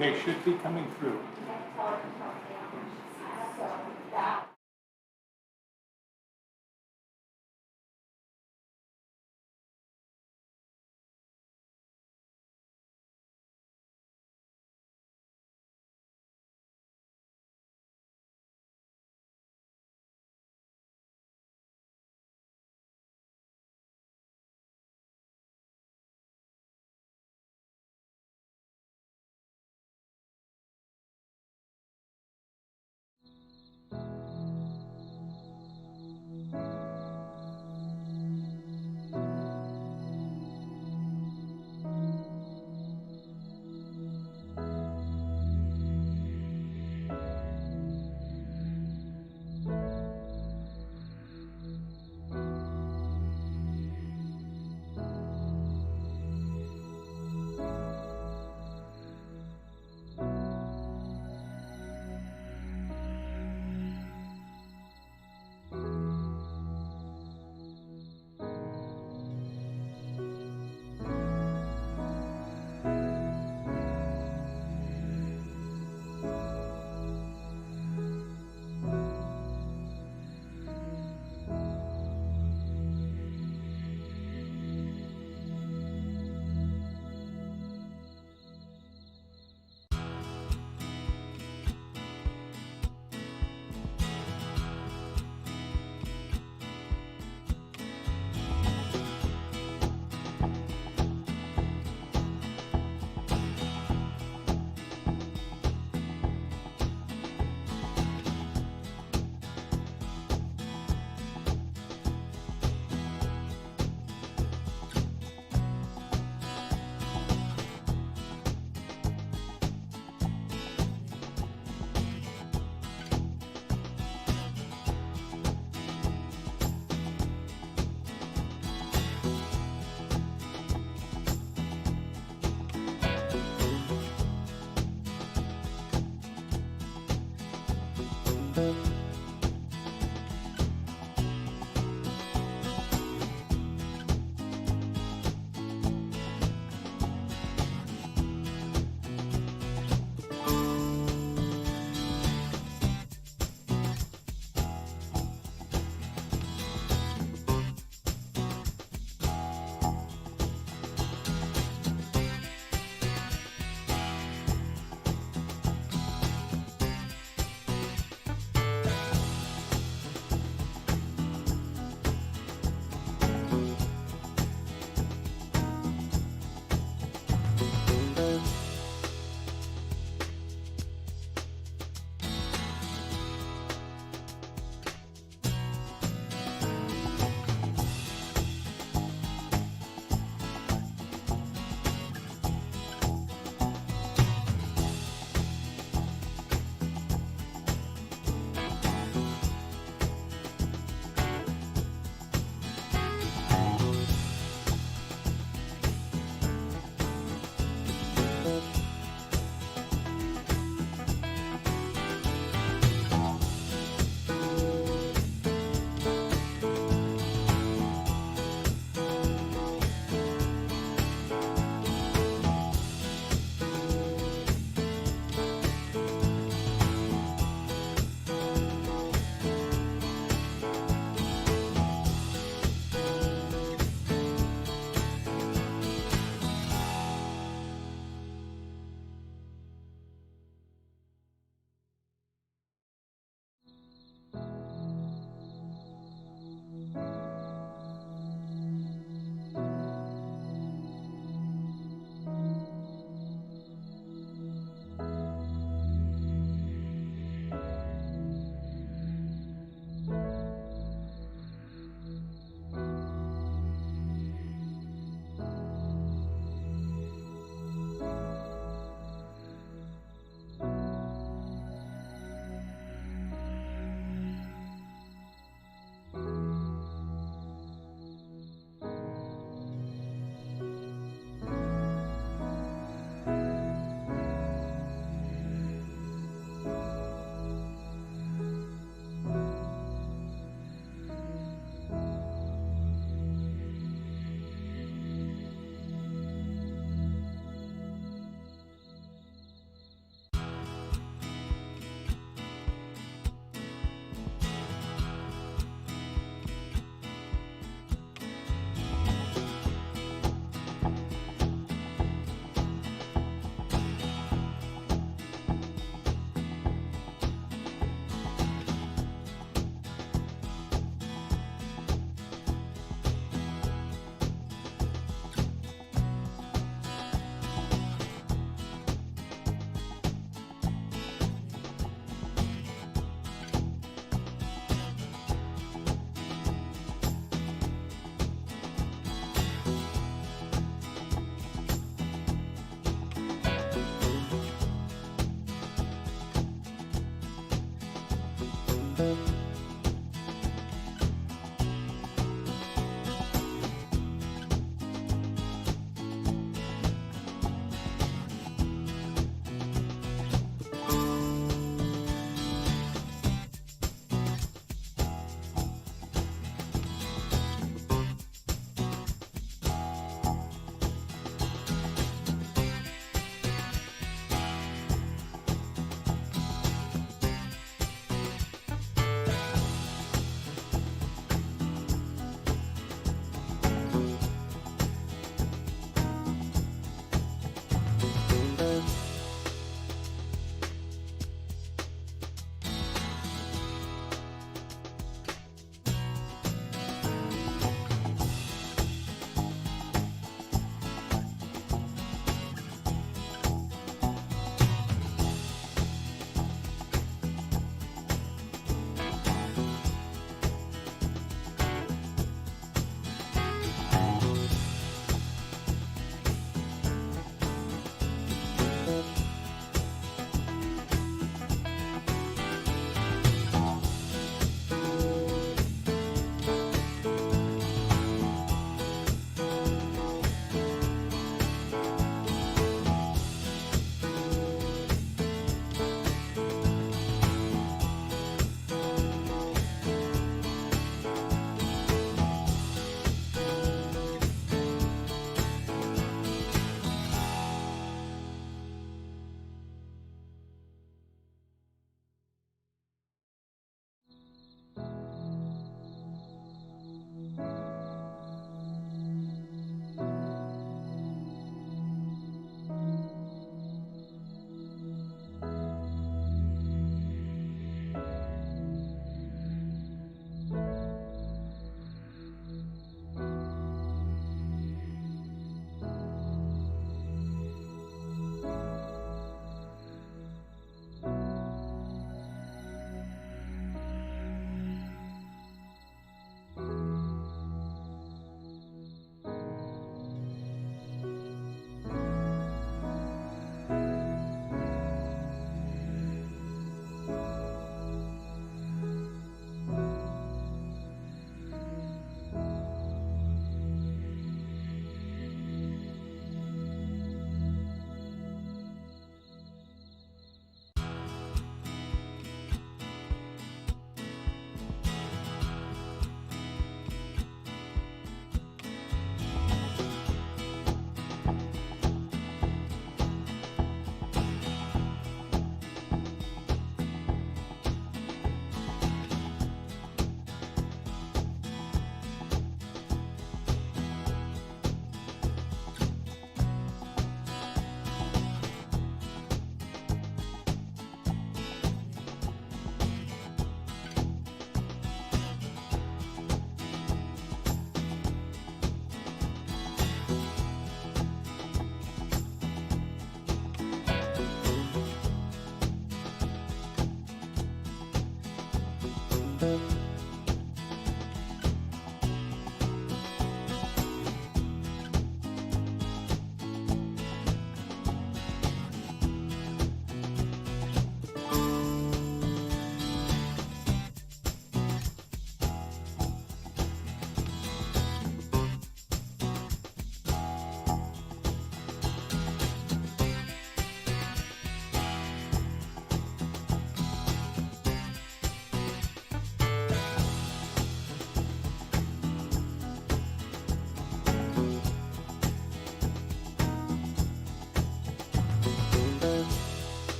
Okay, should be coming through.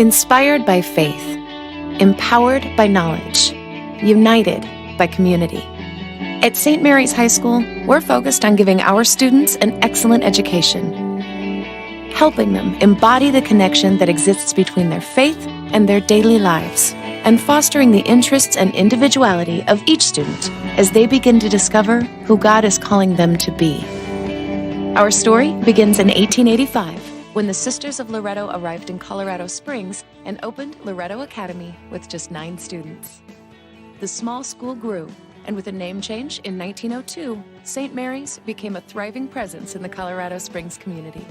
Inspired by faith, empowered by knowledge, united by community. At St. Mary's High School, we're focused on giving our students an excellent education, helping them embody the connection that exists between their faith and their daily lives, and fostering the interests and individuality of each student as they begin to discover who God is calling them to be. Our story begins in 1885, when the Sisters of Loretto arrived in Colorado Springs and opened Loretto Academy with just 9 students. The small school grew, and with a name change in 1902, St. Mary's became a thriving presence in the Colorado Springs community.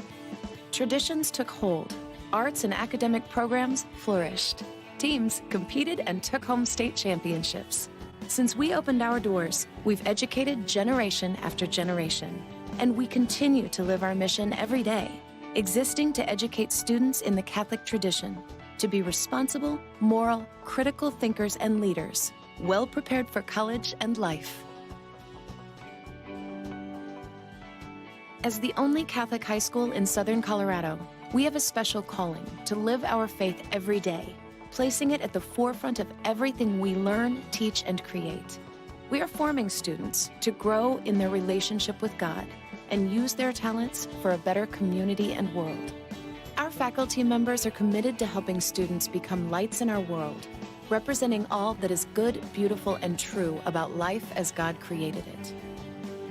Traditions took hold, arts and academic programs flourished. Teams competed and took home state championships. Since we opened our doors, we've educated generation after generation, and we continue to live our mission every day, existing to educate students in the Catholic tradition, to be responsible, moral, critical thinkers and leaders, well prepared for college and life. As the only Catholic high school in Southern Colorado, we have a special calling to live our faith every day, placing it at the forefront of everything we learn, teach, and create. We are forming students to grow in their relationship with God and use their talents for a better community and world. Our faculty members are committed to helping students become lights in our world, representing all that is good, beautiful, and true about life as God created it.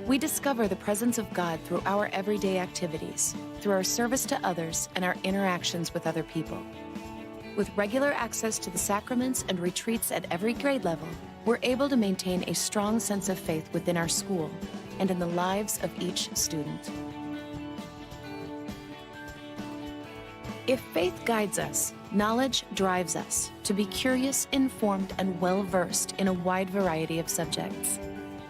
We discover the presence of God through our everyday activities, through our service to others, and our interactions with other people. With regular access to the sacraments and retreats at every grade level, we're able to maintain a strong sense of faith within our school and in the lives of each student. If faith guides us, knowledge drives us to be curious, informed, and well-versed in a wide variety of subjects.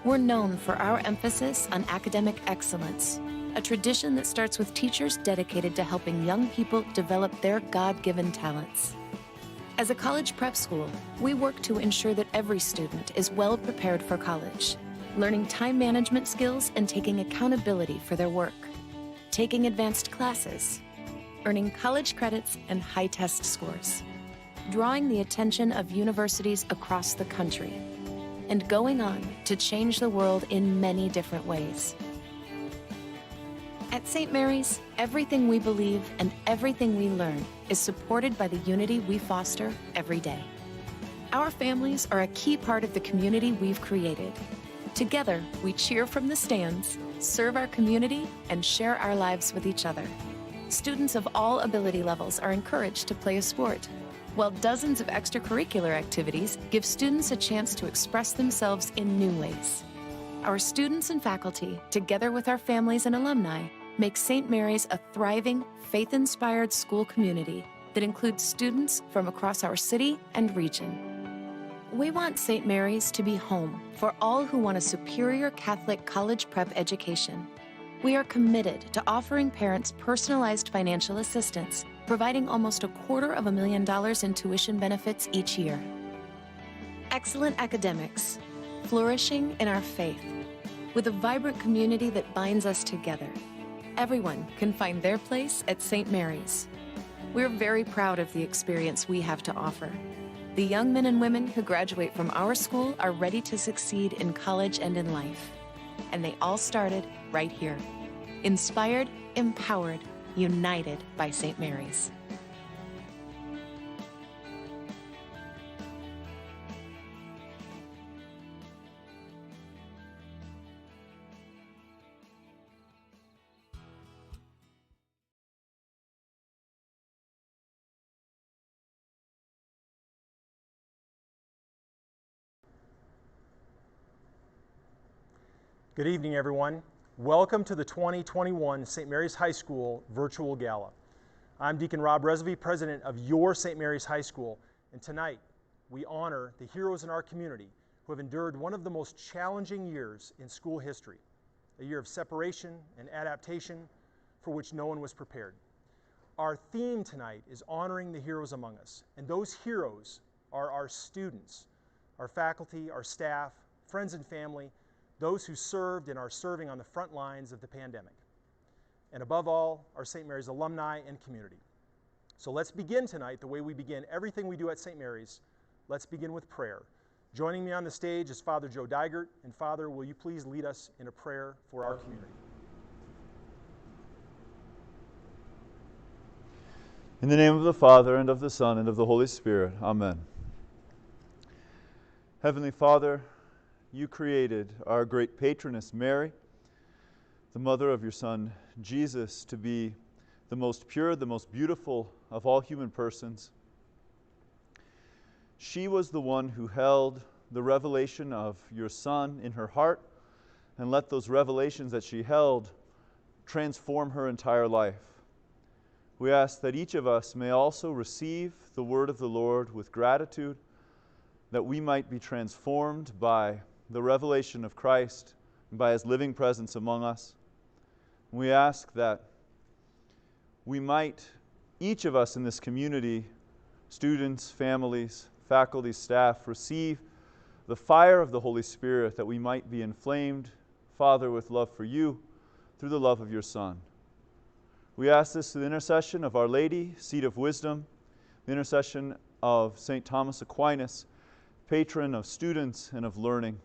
We're known for our emphasis on academic excellence, a tradition that starts with teachers dedicated to helping young people develop their God-given talents. As a college prep school, we work to ensure that every student is well prepared for college, learning time management skills and taking accountability for their work, taking advanced classes, earning college credits and high test scores, drawing the attention of universities across the country, and going on to change the world in many different ways. At St. Mary's, everything we believe and everything we learn is supported by the unity we foster every day. Our families are a key part of the community we've created. Together, we cheer from the stands, serve our community, and share our lives with each other. Students of all ability levels are encouraged to play a sport, while dozens of extracurricular activities give students a chance to express themselves in new ways. Our students and faculty, together with our families and alumni, make St. Mary's a thriving, faith-inspired school community that includes students from across our city and region. We want St. Mary's to be home for all who want a superior Catholic college prep education. We are committed to offering parents personalized financial assistance, providing almost $250,000 in tuition benefits each year. Excellent academics, flourishing in our faith, with a vibrant community that binds us together. Everyone can find their place at St. Mary's. We're very proud of the experience we have to offer. The young men and women who graduate from our school are ready to succeed in college and in life. And they all started right here. Inspired, empowered, united by St. Mary's. Good evening, everyone. Welcome to the 2021 St. Mary's High School Virtual Gala. I'm Deacon Rob Resvey, president of your St. Mary's High School, and tonight we honor the heroes in our community who have endured one of the most challenging years in school history, a year of separation and adaptation for which no one was prepared. Our theme tonight is honoring the heroes among us, and those heroes are our students, our faculty, our staff, friends and family, those who served and are serving on the front lines of the pandemic, and above all, our St. Mary's alumni and community. So let's begin tonight the way we begin everything we do at St. Mary's. Let's begin with prayer. Joining me on the stage is Father Joe Dygert. And Father, will you please lead us in a prayer for our community? In the name of the Father, and of the Son, and of the Holy Spirit. Amen. Heavenly Father, you created our great patroness, Mary, the mother of your Son, Jesus, to be the most pure, the most beautiful of all human persons. She was the one who held the revelation of your Son in her heart, and let those revelations that she held transform her entire life. We ask that each of us may also receive the word of the Lord with gratitude, that we might be transformed by the revelation of Christ and by His living presence among us. We ask that we might, each of us in this community, students, families, faculty, staff, receive the fire of the Holy Spirit, that we might be inflamed, Father, with love for you through the love of your Son. We ask this through the intercession of Our Lady, Seat of Wisdom, the intercession of St. Thomas Aquinas, patron of students and of learning.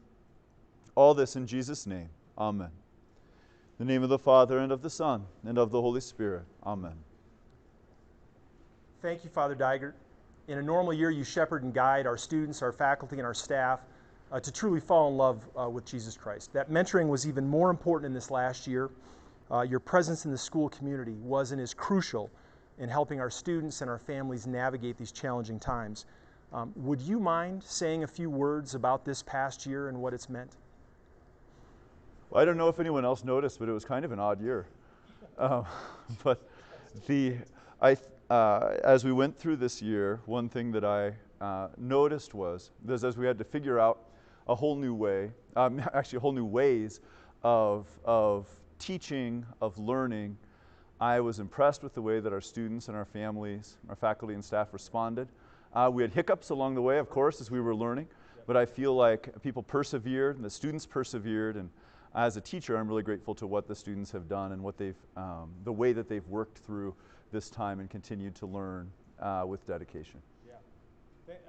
All this in Jesus' name. Amen. In the name of the Father, and of the Son, and of the Holy Spirit. Amen. Thank you, Father Dygert. In a normal year, you shepherd and guide our students, our faculty, and our staff to truly fall in love with Jesus Christ. That mentoring was even more important in this last year. Your presence in the school community was and is crucial in helping our students and our families navigate these challenging times. Would you mind saying a few words about this past year and what it's meant? Well, I don't know if anyone else noticed, but it was kind of an odd year. But as we went through this year, one thing that I noticed was as we had to figure out a whole new way, actually whole new ways of teaching, of learning, I was impressed with the way that our students and our families, our faculty and staff responded. We had hiccups along the way, of course, as we were learning, but I feel like people persevered and the students persevered, and as a teacher, I'm really grateful to what the students have done and what they've, the way that they've worked through this time and continued to learn with dedication. Yeah.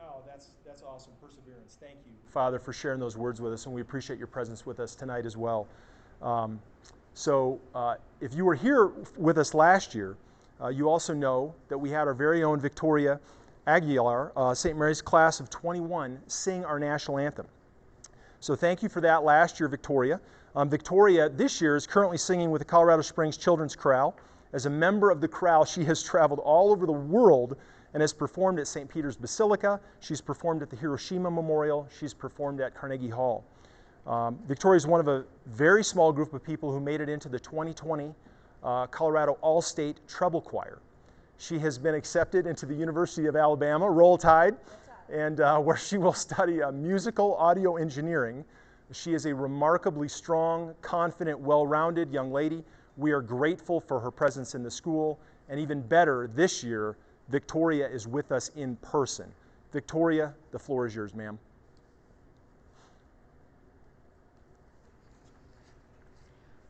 Oh, that's awesome. Perseverance. Thank you, Father, for sharing those words with us, and we appreciate your presence with us tonight as well. So if you were here with us last year, you also know that we had our very own Victoria Aguilar, St. Mary's class of 21, sing our national anthem. So thank you for that last year, Victoria. Victoria this year is currently singing with the Colorado Springs Children's Chorale. As a member of the chorale, she has traveled all over the world and has performed at St. Peter's Basilica. She's performed at the Hiroshima Memorial. She's performed at Carnegie Hall. Victoria is one of a very small group of people who made it into the 2020 Colorado All-State Treble Choir. She has been accepted into the University of Alabama, Roll Tide, and where she will study musical audio engineering. She is a remarkably strong, confident, well-rounded young lady. We are grateful for her presence in the school, and even better, this year, Victoria is with us in person. Victoria, the floor is yours, ma'am.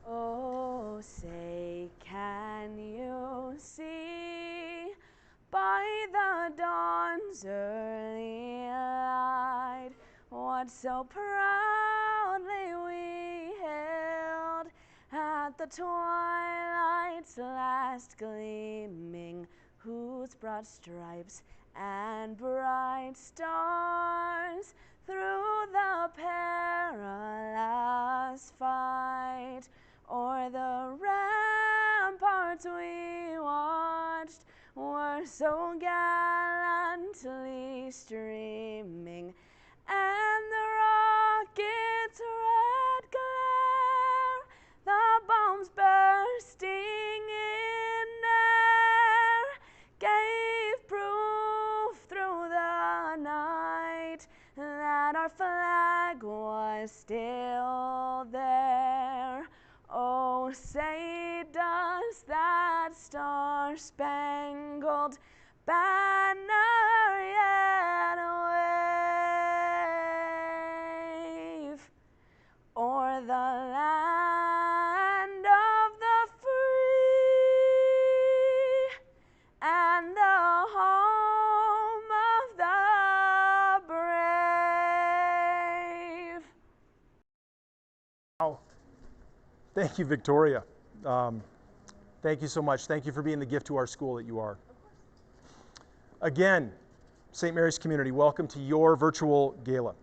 Oh, say, can you see by the dawn's early light what so proudly we hailed at the twilight's last gleaming, whose broad stripes and bright stars through the perilous fight o'er the ramparts we watched were so gallantly streaming, and the rocket's red glare, the bombs bursting in air, gave proof through the night that our flag was still there. Oh, say does that star-spangled banner yet wave o'er the land of the free and the Wow. Thank you, Victoria. Thank you so much. Thank you for being the gift to our school that you are. Again, St. Mary's community, welcome to your virtual gala.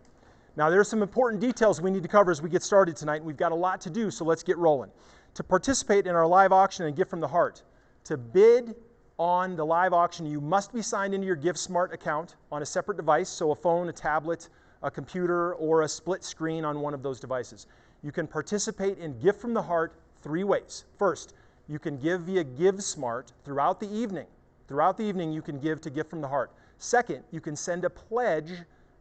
Now, there are some important details we need to cover as we get started tonight, and we've got a lot to do, so let's get rolling. To participate in our live auction and Gift from the Heart, to bid on the live auction, you must be signed into your GiveSmart account on a separate device, so a phone, a tablet, a computer, or a split screen on one of those devices. You can participate in Gift from the Heart 3 ways. First, you can give via GiveSmart throughout the evening. Throughout the evening, you can give to Gift from the Heart. Second, you can send a pledge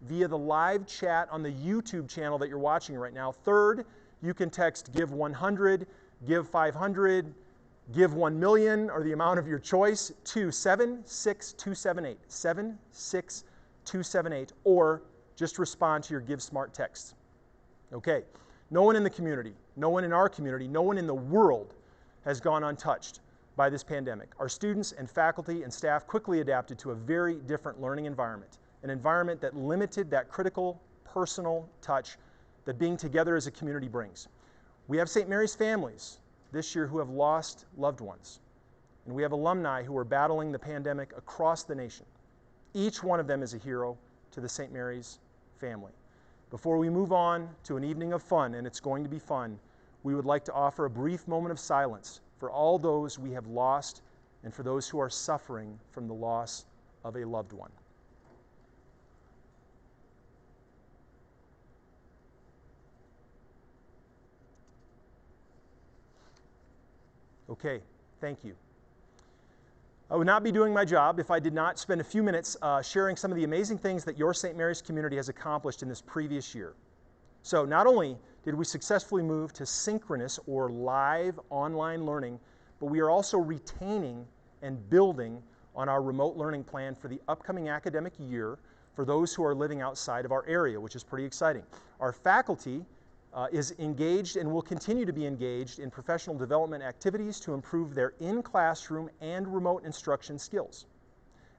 via the live chat on the YouTube channel that you're watching right now. Third, you can text Give 100, Give 500, Give 1 million, or the amount of your choice to 76278, 76278, or just respond to your GiveSmart text. Okay, no one in the community, no one in our community, no one in the world has gone untouched by this pandemic. Our students and faculty and staff quickly adapted to a very different learning environment, an environment that limited that critical personal touch that being together as a community brings. We have St. Mary's families this year who have lost loved ones, and we have alumni who are battling the pandemic across the nation. Each one of them is a hero to the St. Mary's family. Before we move on to an evening of fun, and it's going to be fun, we would like to offer a brief moment of silence for all those we have lost and for those who are suffering from the loss of a loved one. Okay, thank you. I would not be doing my job if I did not spend a few minutes sharing some of the amazing things that your St. Mary's community has accomplished in this previous year. So not only did we successfully move to synchronous or live online learning, but we are also retaining and building on our remote learning plan for the upcoming academic year for those who are living outside of our area, which is pretty exciting. Our faculty is engaged and will continue to be engaged in professional development activities to improve their in-classroom and remote instruction skills.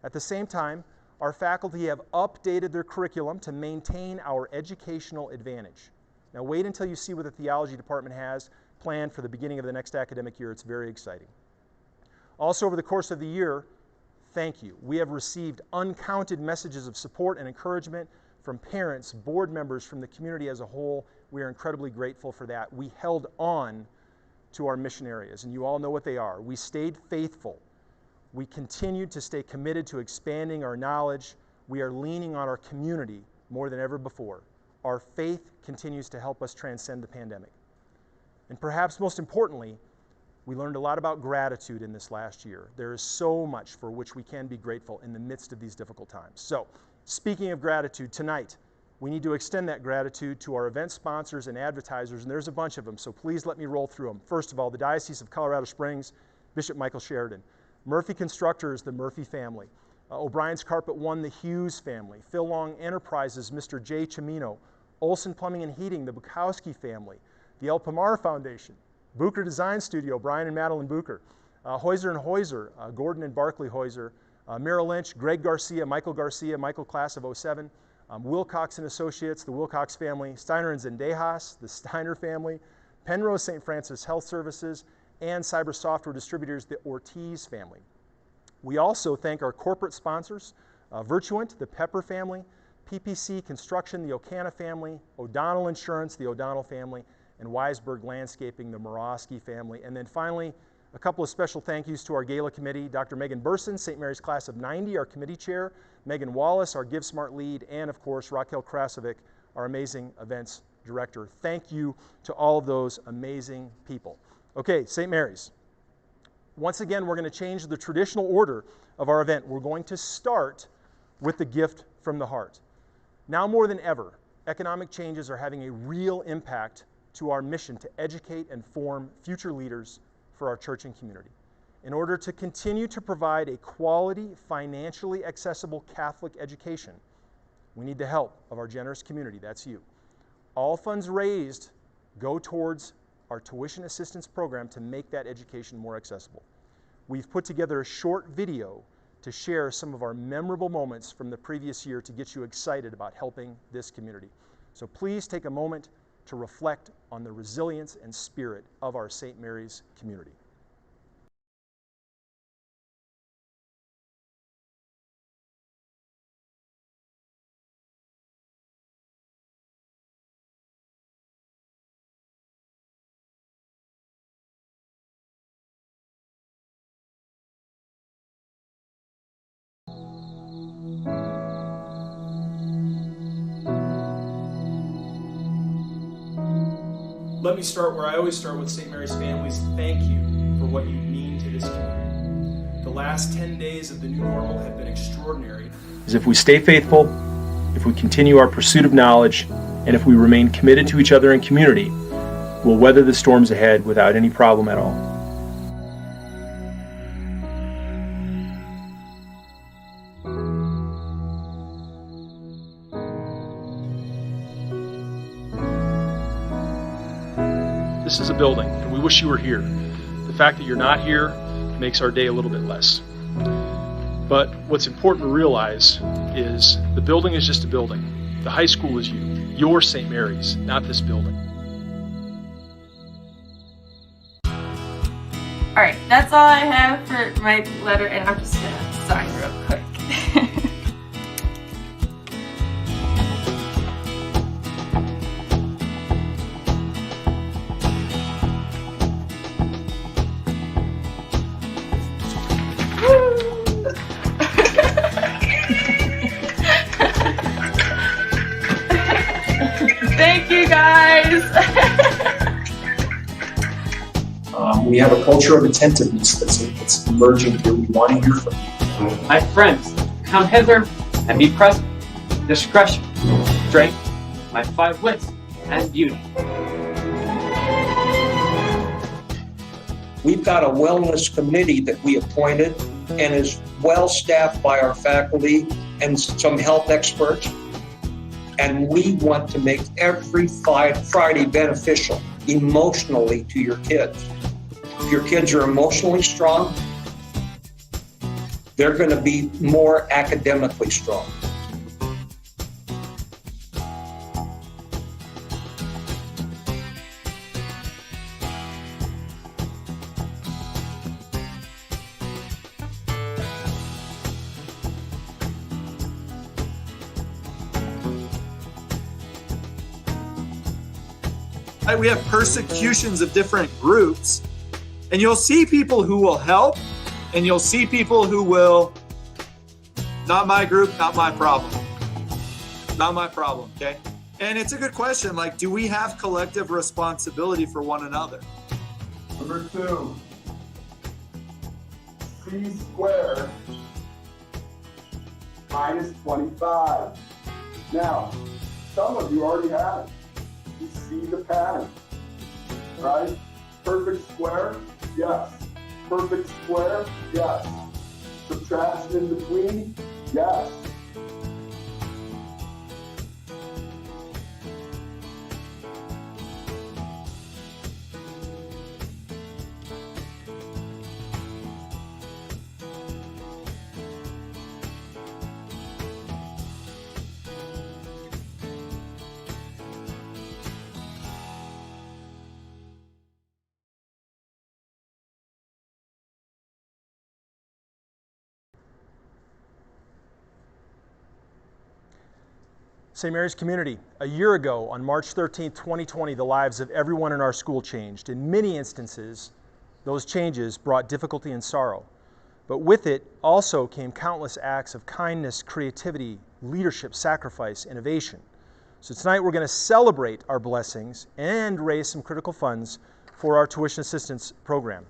At the same time, our faculty have updated their curriculum to maintain our educational advantage. Now wait until you see what the theology department has planned for the beginning of the next academic year. It's very exciting. Also, over the course of the year, thank you. We have received uncounted messages of support and encouragement from parents, board members, from the community as a whole. We are incredibly grateful for that. We held on to our mission areas, and you all know what they are. We stayed faithful. We continued to stay committed to expanding our knowledge. We are leaning on our community more than ever before. Our faith continues to help us transcend the pandemic. And perhaps most importantly, we learned a lot about gratitude in this last year. There is so much for which we can be grateful in the midst of these difficult times. So, speaking of gratitude, tonight, we need to extend that gratitude to our event sponsors and advertisers, and there's a bunch of them, so please let me roll through them. First of all, the Diocese of Colorado Springs, Bishop Michael Sheridan. Murphy Constructors, the Murphy family. O'Brien's Carpet One, the Hughes family. Phil Long Enterprises, Mr. Jay Cimino. Olson Plumbing and Heating, the Bukowski family. The El Pomar Foundation. Bucher Design Studio, Brian and Madeline Bucher. Heuser & Heuser, Gordon and Barclay Heuser. Merrill Lynch, Greg Garcia, Michael class of 07. Wilcox and Associates, the Wilcox family. Steiner and Zendejas, the Steiner family. Penrose St. Francis Health Services, and cyber software distributors, the Ortiz family. We also thank our corporate sponsors, Virtuent, the Pepper family, PPC Construction, the Ocana family, O'Donnell Insurance, the O'Donnell family, and Weisberg Landscaping, the Morosky family. And then finally, a couple of special thank yous to our Gala committee, Dr. Megan Burson, St. Mary's class of 90, our committee chair, Megan Wallace, our GiveSmart lead, and of course, Raquel Krasovic, our amazing events director. Thank you to all of those amazing people. Okay, St. Mary's. Once again, we're going to change the traditional order of our event. We're going to start with the gift from the heart. Now more than ever, economic changes are having a real impact to our mission to educate and form future leaders for our church and community. In order to continue to provide a quality, financially accessible Catholic education, we need the help of our generous community. That's you. All funds raised go towards our tuition assistance program to make that education more accessible. We've put together a short video to share some of our memorable moments from the previous year to get you excited about helping this community. So please take a moment to reflect on the resilience and spirit of our St. Mary's community. Let me start where I always start with St. Mary's families. Thank you for what you mean to this community. The last 10 days of the new normal have been extraordinary. As if we stay faithful, if we continue our pursuit of knowledge, and if we remain committed to each other and community, we'll weather the storms ahead without any problem at all. This is a building, and we wish you were here. The fact that you're not here makes our day a little bit less. But what's important to realize is the building is just a building. The high school is you. You're St. Mary's, not this building. All right, that's all I have for my letter, and I'm just gonna sign real quick. Thank you, guys. We have a culture of attentiveness that's emerging here. We want to hear from you. My friends, come hither and be present. Discretion, strength, my 5 wits, and beauty. We've got a wellness committee that we appointed and is well staffed by our faculty and some health experts. And we want to make every Friday beneficial emotionally to your kids. If your kids are emotionally strong, they're going to be more academically strong. We have persecutions of different groups, and you'll see people who will help, and you'll see people who will, not my group, not my problem. Not my problem, okay? And it's a good question, like, do we have collective responsibility for one another? Number 2, C squared minus 25. Now, some of you already have it. You see the pattern, right? Perfect square, yes. Perfect square, yes. Subtraction in between, yes. St. Mary's community, a year ago on March 13, 2020, the lives of everyone in our school changed. In many instances, those changes brought difficulty and sorrow. But with it also came countless acts of kindness, creativity, leadership, sacrifice, innovation. So tonight we're going to celebrate our blessings and raise some critical funds for our tuition assistance program.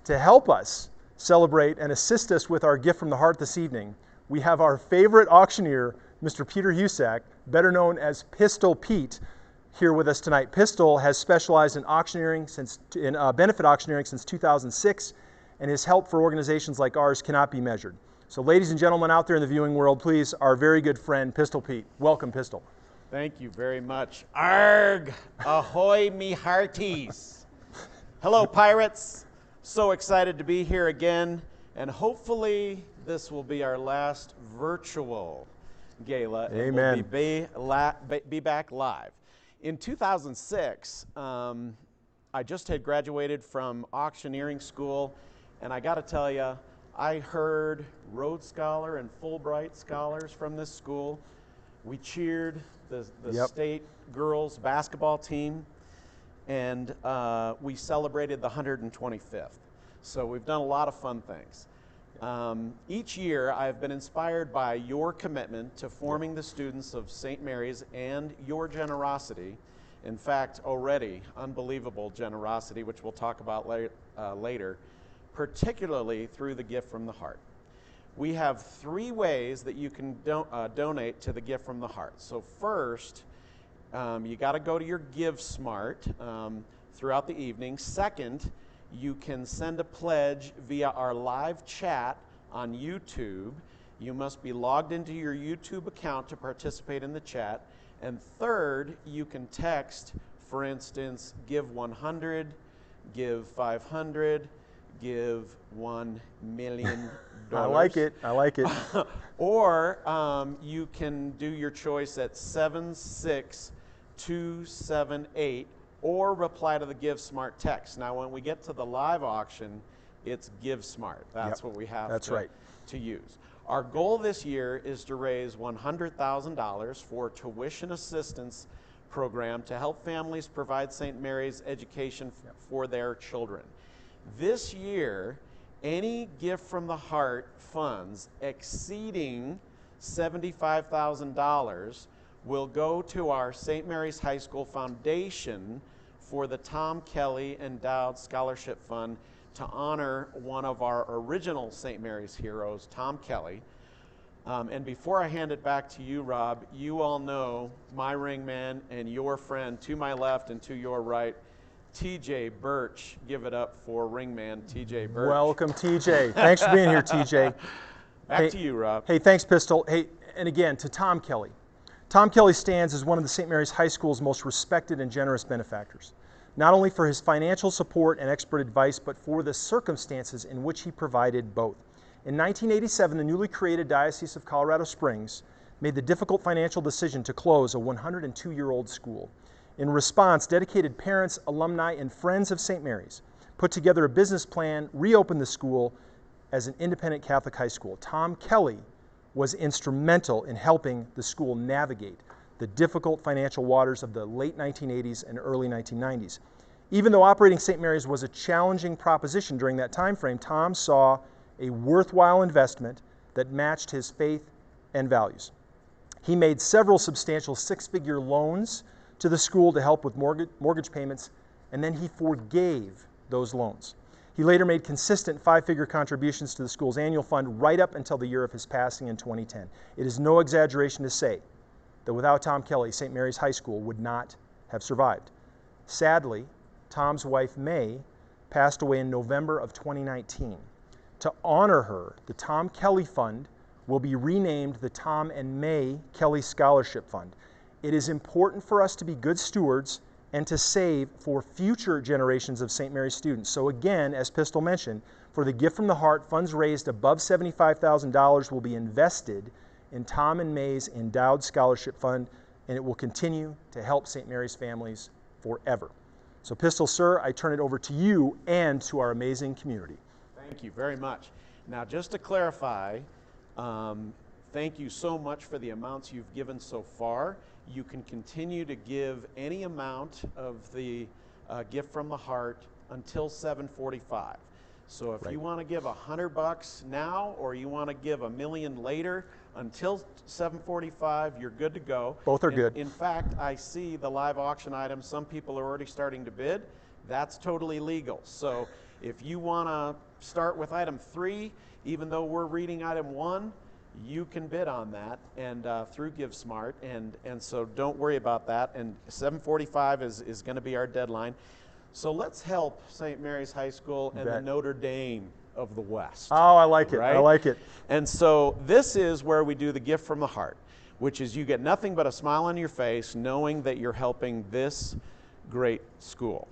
To help us celebrate and assist us with our gift from the heart this evening, we have our favorite auctioneer, Mr. Peter Husak, better known as Pistol Pete, here with us tonight. Pistol has specialized in benefit auctioneering since 2006, and his help for organizations like ours cannot be measured. So ladies and gentlemen out there in the viewing world, please, our very good friend, Pistol Pete. Welcome, Pistol. Thank you very much. Arg! Ahoy, me hearties. Hello, pirates. So excited to be here again, and hopefully this will be our last virtual gala. Amen. We'll be back live. In 2006, I just had graduated from auctioneering school, and I got to tell you, I heard Rhodes Scholar and Fulbright scholars from this school. We cheered the state girls basketball team, and we celebrated the 125th. So we've done a lot of fun things. Each year, I've been inspired by your commitment to forming the students of St. Mary's and your generosity. In fact, already unbelievable generosity, which we'll talk about later, particularly through the gift from the heart. We have 3 ways that you can donate to the gift from the heart. So first, you got to go to your Give Smart throughout the evening. Second, you can send a pledge via our live chat on YouTube. You must be logged into your YouTube account to participate in the chat. And third, you can text, for instance, give 100, give 500, give $1 million. I like it. I like it. Or you can do your choice at 76278, or reply to the Give Smart text. Now, when we get to the live auction, it's Give Smart. That's what we have to use. Our goal this year is to raise $100,000 for tuition assistance program to help families provide St. Mary's education for their children. This year, any gift from the heart funds exceeding $75,000 will go to our St. Mary's High School Foundation for the Tom Kelly Endowed Scholarship Fund to honor one of our original St. Mary's heroes, Tom Kelly. And before I hand it back to you, Rob, you all know my ring man and your friend to my left and to your right, TJ Birch. Give it up for ring man TJ Birch. Welcome, TJ. Thanks for being here, TJ. Back to you, Rob. Hey, thanks, Pistol. Hey, and again, to Tom Kelly. Tom Kelly stands as one of the St. Mary's High School's most respected and generous benefactors, not only for his financial support and expert advice, but for the circumstances in which he provided both. In 1987, the newly created Diocese of Colorado Springs made the difficult financial decision to close a 102-year-old school. In response, dedicated parents, alumni, and friends of St. Mary's put together a business plan, reopened the school as an independent Catholic high school. Tom Kelly was instrumental in helping the school navigate the difficult financial waters of the late 1980s and early 1990s. Even though operating St. Mary's was a challenging proposition during that time frame, Tom saw a worthwhile investment that matched his faith and values. He made several substantial 6-figure loans to the school to help with mortgage payments, and then he forgave those loans. He later made consistent 5-figure contributions to the school's annual fund right up until the year of his passing in 2010. It is no exaggeration to say that without Tom Kelly, St. Mary's High School would not have survived. Sadly, Tom's wife, May, passed away in November of 2019. To honor her, the Tom Kelly Fund will be renamed the Tom and May Kelly Scholarship Fund. It is important for us to be good stewards and to save for future generations of St. Mary's students. So again, as Pistol mentioned, for the Gift from the Heart, funds raised above $75,000 will be invested in Tom and May's Endowed Scholarship Fund, and it will continue to help St. Mary's families forever. So Pistol, sir, I turn it over to you and to our amazing community. Thank you very much. Now, just to clarify, thank you so much for the amounts you've given so far. You can continue to give any amount of the Gift from the Heart until 7:45. So if you want to give $100 now, or you want to give $1 million later, until 7:45, you're good to go. Both are good. In fact, I see the live auction items. Some people are already starting to bid. That's totally legal. So if you want to start with item 3, even though we're reading item 1, you can bid on that and through GiveSmart, and so don't worry about that. And 7:45 is going to be our deadline. So let's help St. Mary's High School and the Notre Dame of the West. Oh, I like it. Right? I like it. And so this is where we do the Gift from the Heart, which is you get nothing but a smile on your face knowing that you're helping this great school.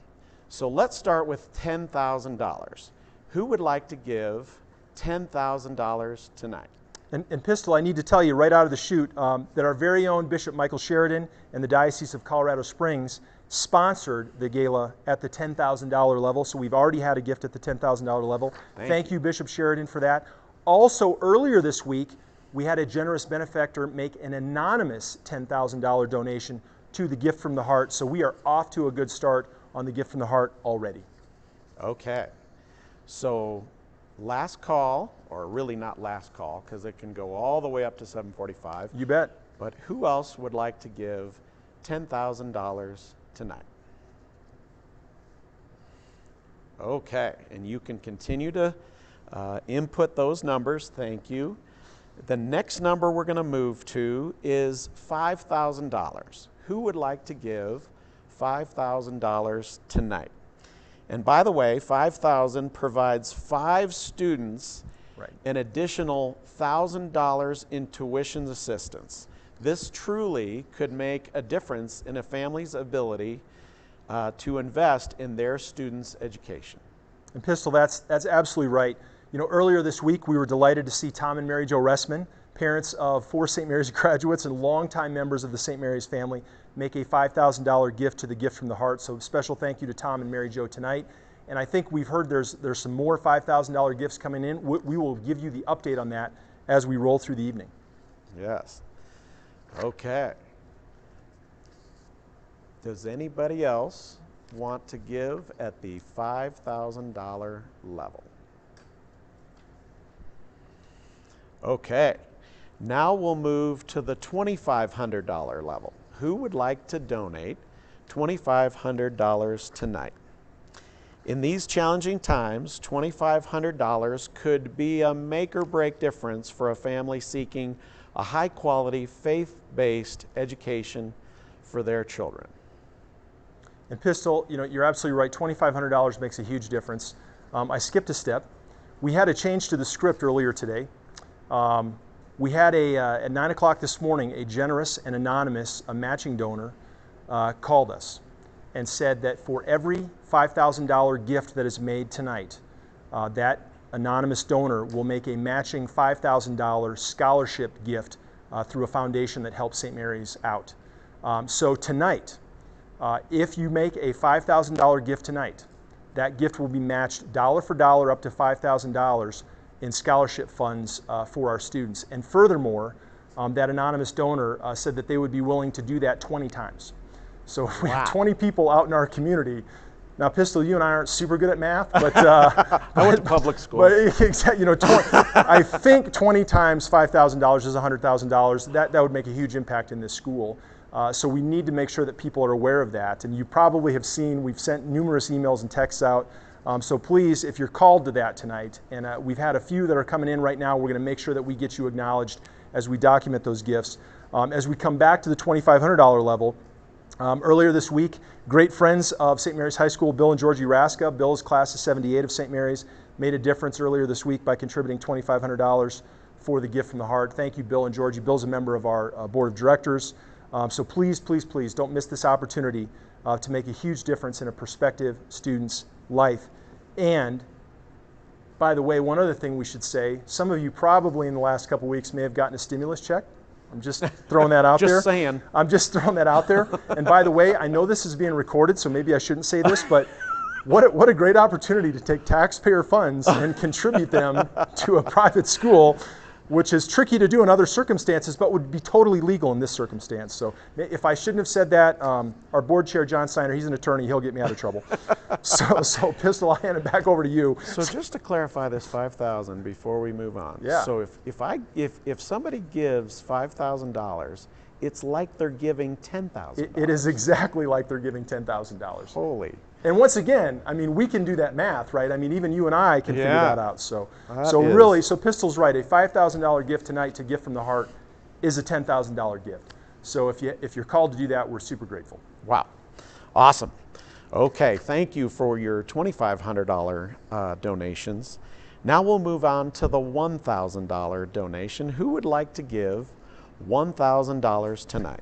So let's start with $10,000. Who would like to give $10,000 tonight? And Pistol, I need to tell you right out of the chute that our very own Bishop Michael Sheridan and the Diocese of Colorado Springs sponsored the gala at the $10,000 level. So we've already had a gift at the $10,000 level. Thank you, Bishop Sheridan, for that. Also, earlier this week, we had a generous benefactor make an anonymous $10,000 donation to the Gift from the Heart. So we are off to a good start on the Gift from the Heart already. Okay. So last call, or really not last call, because it can go all the way up to 7:45. You bet. But who else would like to give $10,000 tonight? Okay, and you can continue to input those numbers. Thank you. The next number we're going to move to is $5,000. Who would like to give $5,000 tonight? And by the way, $5,000 provides 5 students an additional $1,000 in tuition assistance. This truly could make a difference in a family's ability to invest in their students' education. And Pistol, that's absolutely right. You know, earlier this week, we were delighted to see Tom and Mary Jo Ressman, parents of 4 St. Mary's graduates and longtime members of the St. Mary's family, make a $5,000 gift to the Gift from the Heart. So special thank you to Tom and Mary Jo tonight. And I think we've heard there's some more $5,000 gifts coming in. We will give you the update on that as we roll through the evening. Yes. Okay. Does anybody else want to give at the $5,000 level? Okay. Now we'll move to the $2,500 level. Who would like to donate $2,500 tonight? In these challenging times, $2,500 could be a make or break difference for a family seeking a high quality, faith-based education for their children. And Pistol, you know, you're absolutely right. $2,500 makes a huge difference. I skipped a step. We had a change to the script earlier today. We had at 9 o'clock this morning, a generous and anonymous matching donor called us and said that for every $5,000 gift that is made tonight, that anonymous donor will make a matching $5,000 scholarship gift through a foundation that helps St. Mary's out. So tonight, if you make a $5,000 gift tonight, that gift will be matched dollar for dollar up to $5,000 in scholarship funds for our students. And furthermore, that anonymous donor said that they would be willing to do that 20 times. So if we have 20 people out in our community. Now, Pistol, you and I aren't super good at math, but I went to public school. But you know, I think 20 times $5,000 is $100,000. That would make a huge impact in this school. So we need to make sure that people are aware of that. And you probably have seen, we've sent numerous emails and texts out. So please, if you're called to that tonight, and we've had a few that are coming in right now, we're going to make sure that we get you acknowledged as we document those gifts. As we come back to the $2,500 level, earlier this week, great friends of St. Mary's High School, Bill and Georgie Raska, Bill's class of 78 of St. Mary's, made a difference earlier this week by contributing $2,500 for the Gift from the Heart. Thank you, Bill and Georgie. Bill's a member of our board of directors. So please, please, please don't miss this opportunity to make a huge difference in a prospective student's life. And by the way, one other thing we should say, some of you probably in the last couple weeks may have gotten a stimulus check. I'm just throwing that out there. Just saying. I'm just throwing that out there. And by the way, I know this is being recorded, so maybe I shouldn't say this, but what a great opportunity to take taxpayer funds and contribute them to a private school, which is tricky to do in other circumstances, but would be totally legal in this circumstance. So if I shouldn't have said that, our board chair, John Steiner, he's an attorney, he'll get me out of trouble. So Pistol, I'll hand it back over to you. So just to clarify this $5,000 before we move on. Yeah. So if somebody gives $5,000, it's like they're giving $10,000. It is exactly like they're giving $10,000. Holy. And once again, I mean, we can do that math, right? I mean, even you and I can figure that out. So Pistol's right. A $5,000 gift tonight to Gift from the Heart is a $10,000 gift. So if you're called to do that, we're super grateful. Wow. Awesome. Okay, thank you for your $2,500 donations. Now we'll move on to the $1,000 donation. Who would like to give $1,000 tonight?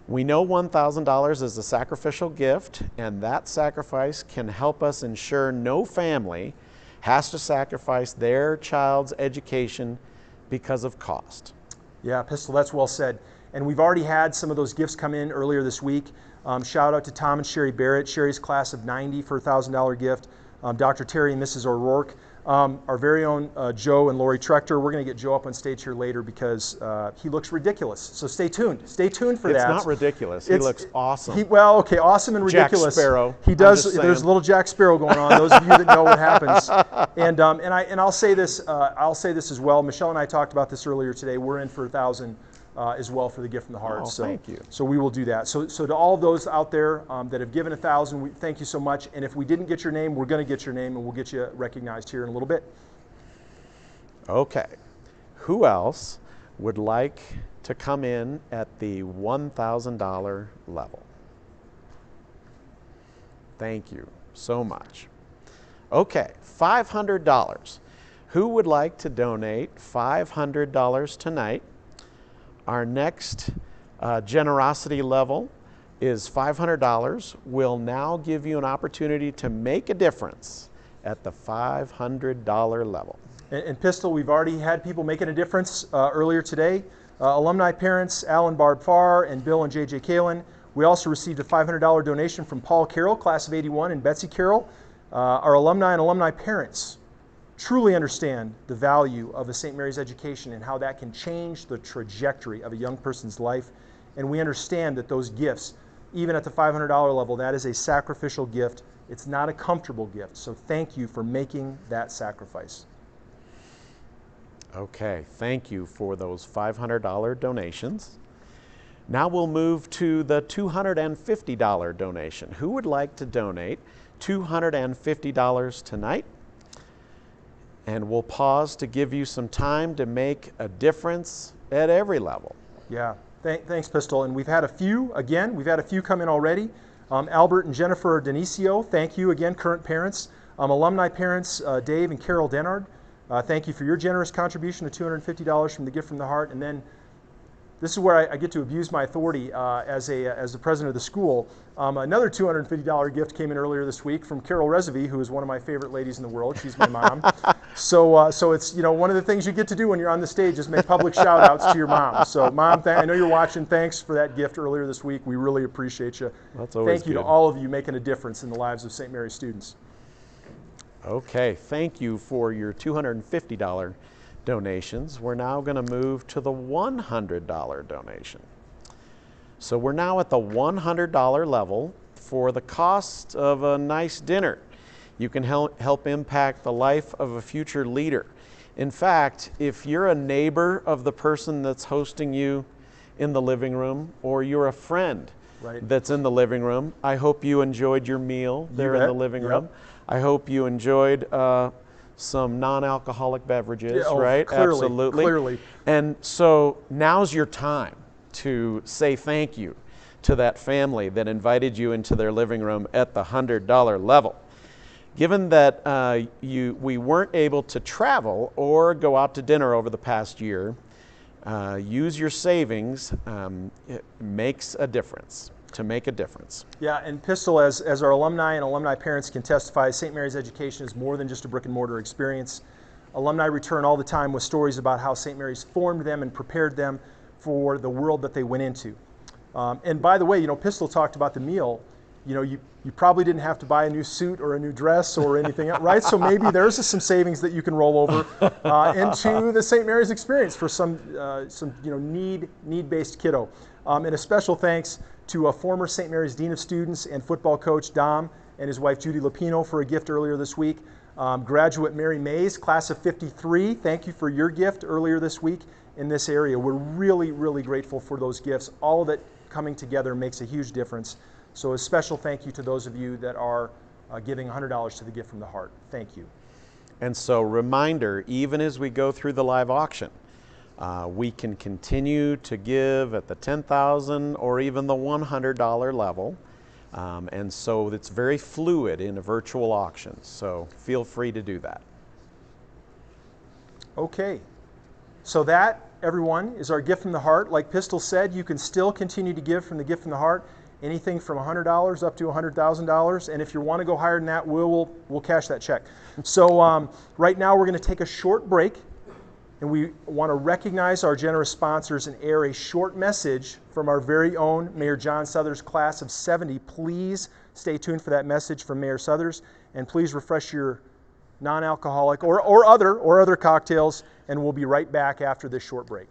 We know $1,000 is a sacrificial gift, and that sacrifice can help us ensure no family has to sacrifice their child's education because of cost. Yeah, Pistol, that's well said. And we've already had some of those gifts come in earlier this week. Shout out to Tom and Sherry Barrett, Sherry's class of 90 for a $1,000 gift. Dr. Terry and Mrs. O'Rourke. Our very own Joe and Lori Trechter. We're going to get Joe up on stage here later because he looks ridiculous. So stay tuned. Stay tuned for that. It's not ridiculous. He looks awesome. Okay, awesome and ridiculous. Jack Sparrow. He does. There's a little Jack Sparrow going on. Those of you that know what happens. And I'll say this. I'll say this as well. Michelle and I talked about this earlier today. We're in for 1,000. As well for the gift from the heart. Oh, so, thank you. So we will do that. So to all those out there that have given 1,000, we thank you so much. And if we didn't get your name, we're going to get your name and we'll get you recognized here in a little bit. Okay. Who else would like to come in at the $1,000 level? Thank you so much. Okay, $500. Who would like to donate $500 tonight? Our next generosity level is $500. We'll now give you an opportunity to make a difference at the $500 level. And Pistol, we've already had people making a difference earlier today. Alumni parents, Alan Barb Farr and Bill and JJ Kalin. We also received a $500 donation from Paul Carroll, class of 81, and Betsy Carroll. Our alumni and alumni parents truly understand the value of a St. Mary's education and how that can change the trajectory of a young person's life. And we understand that those gifts, even at the $500 level, that is a sacrificial gift. It's not a comfortable gift. So thank you for making that sacrifice. Okay, thank you for those $500 donations. Now we'll move to the $250 donation. Who would like to donate $250 tonight? And we'll pause to give you some time to make a difference at every level. Yeah, thanks, Pistol. And we've had a few come in already. Albert and Jennifer Denisio, thank you again, current parents. Alumni parents, Dave and Carol Denard, thank you for your generous contribution of $250 from the Gift from the Heart. And then this is where I get to abuse my authority as the president of the school. Another $250 gift came in earlier this week from Carol Resevy, who is one of my favorite ladies in the world. She's my mom. So it's, one of the things you get to do when you're on the stage is make public shout outs to your mom. So Mom, I know you're watching. Thanks for that gift earlier this week. We really appreciate you. That's always Thank you good. to all of you making a difference in the lives of St. Mary's students. Okay, thank you for your $250 donations. We're now going to move to the $100 donation. So we're now at the $100 level for the cost of a nice dinner. You can help impact the life of a future leader. In fact, if you're a neighbor of the person that's hosting you in the living room, or you're a friend that's in the living room, I hope you enjoyed your meal there in the living room. I hope you enjoyed some non-alcoholic beverages, right? Clearly, absolutely. Clearly. And so now's your time to say thank you to that family that invited you into their living room at the $100 level. Given that we weren't able to travel or go out to dinner over the past year, use your savings. It makes a difference. To make a difference. Yeah, and Pistol, as our alumni and alumni parents can testify, St. Mary's education is more than just a brick and mortar experience. Alumni return all the time with stories about how St. Mary's formed them and prepared them for the world that they went into. And by the way, Pistol talked about the meal. You probably didn't have to buy a new suit or a new dress or anything, right? So maybe there's some savings that you can roll over into the St. Mary's experience for some need-based kiddo. And a special thanks to a former St. Mary's Dean of Students and football coach Dom and his wife Judy Lupino for a gift earlier this week. Graduate Mary Mays, class of 53, thank you for your gift earlier this week in this area. We're really, really grateful for those gifts. All of it coming together makes a huge difference. So a special thank you to those of you that are giving $100 to the Gift from the Heart. Thank you. And so reminder, even as we go through the live auction, we can continue to give at the $10,000 or even the $100 level. And so it's very fluid in a virtual auction. So feel free to do that. Okay. So that, everyone, is our Gift from the Heart. Like Pistol said, you can still continue to give from the Gift from the Heart, anything from $100 up to $100,000. And if you want to go higher than that, we'll cash that check. So right now we're going to take a short break. And we want to recognize our generous sponsors and air a short message from our very own Mayor John Suthers' class of 70. Please stay tuned for that message from Mayor Suthers, and please refresh your non-alcoholic or other cocktails, and we'll be right back after this short break.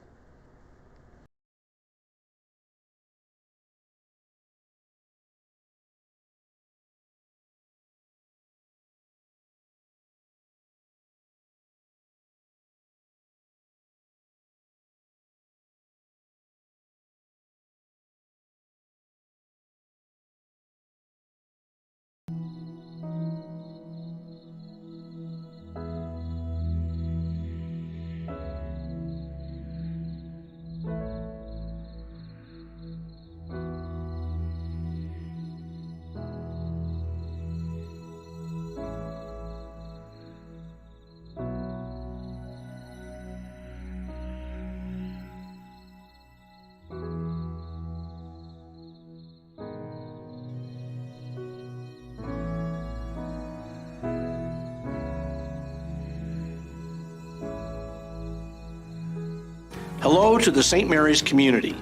Hello to the St. Mary's community.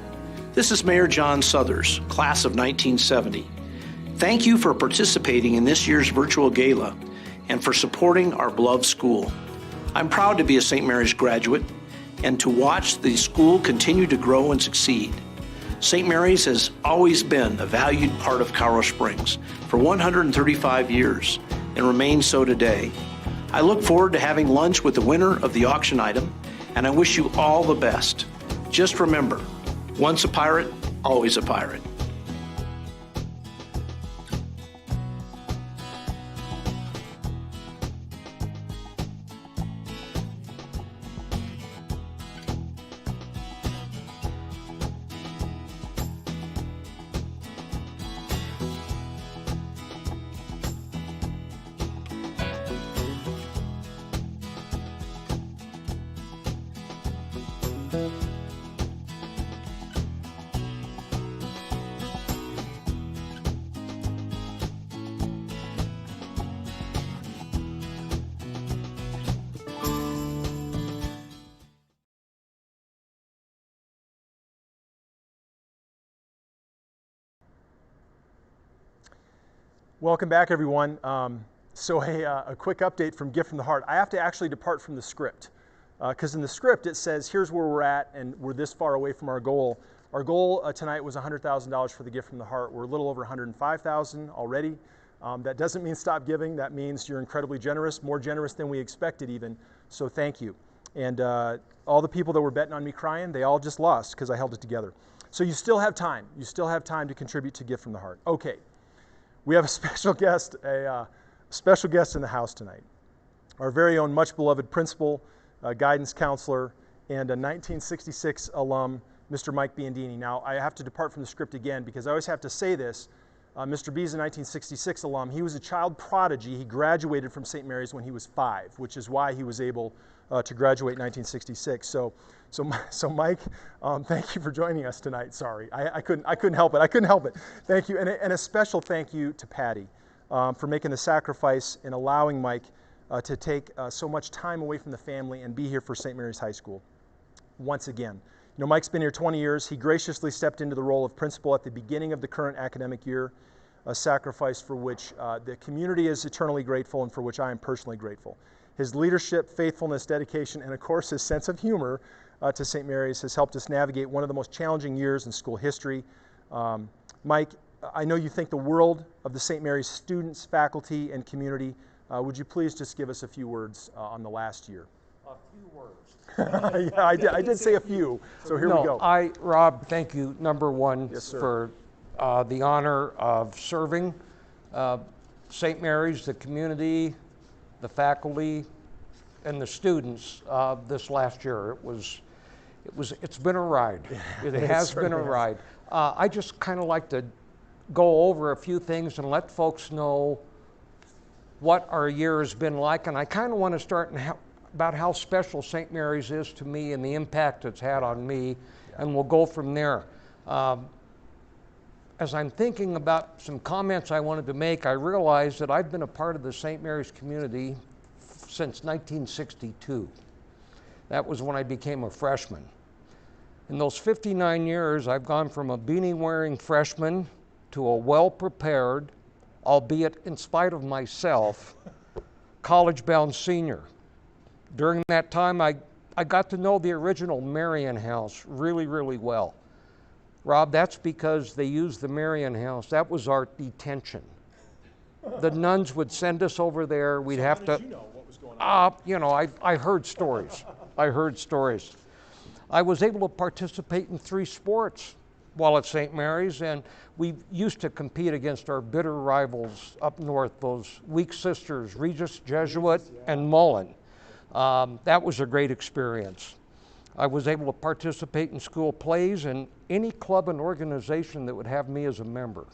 This is Mayor John Suthers, class of 1970. Thank you for participating in this year's virtual gala and for supporting our beloved school. I'm proud to be a St. Mary's graduate and to watch the school continue to grow and succeed. St. Mary's has always been a valued part of Colorado Springs for 135 years and remains so today. I look forward to having lunch with the winner of the auction item, and I wish you all the best. Just remember, once a pirate, always a pirate. Welcome back, everyone. So a quick update from Gift from the Heart. I have to actually depart from the script because in the script it says here's where we're at and we're this far away from our goal. Our goal tonight was $100,000 for the Gift from the Heart. We're a little over $105,000 already. That doesn't mean stop giving. That means you're incredibly generous, more generous than we expected even. So thank you. And all the people that were betting on me crying, they all just lost because I held it together. So you still have time. You still have time to contribute to Gift from the Heart. Okay. We have a special guest in the house tonight. Our very own much beloved principal, guidance counselor, and a 1966 alum, Mr. Mike Biandini. Now, I have to depart from the script again because I always have to say this. Mr. B is a 1966 alum. He was a child prodigy. He graduated from St. Mary's when he was 5, which is why he was able to graduate in 1966. So Mike, thank you for joining us tonight. Sorry, I couldn't help it. Thank you, and a special thank you to Patty for making the sacrifice and allowing Mike to take so much time away from the family and be here for St. Mary's High School once again. You know, Mike's been here 20 years. He graciously stepped into the role of principal at the beginning of the current academic year, a sacrifice for which the community is eternally grateful and for which I am personally grateful. His leadership, faithfulness, dedication, and of course his sense of humor to St. Mary's has helped us navigate one of the most challenging years in school history. Mike, I know you think the world of the St. Mary's students, faculty, and community. Would you please just give us a few words on the last year? A few words. Yeah, I did say a few, so here we go. Rob, thank you, number one, Yes, sir. for the honor of serving St. Mary's, the community, the faculty, and the students this last year. It's been a ride. It has been a ride. I just kind of like to go over a few things and let folks know what our year has been like. And I kind of want to start about how special St. Mary's is to me and the impact it's had on me, and we'll go from there. As I'm thinking about some comments I wanted to make, I realized that I've been a part of the St. Mary's community since 1962. That was when I became a freshman. In those 59 years, I've gone from a beanie-wearing freshman to a well-prepared, albeit in spite of myself, college-bound senior. During that time, I got to know the original Marion House really, really well. Rob, that's because they used the Marion House. That was our detention. The nuns would send us over there. We'd have to. Did you know what was going on? I heard stories. I heard stories. I was able to participate in 3 sports while at St. Mary's, and we used to compete against our bitter rivals up north, those weak sisters, Regis Jesuit and Mullen. That was a great experience. I was able to participate in school plays and any club and organization that would have me as a member,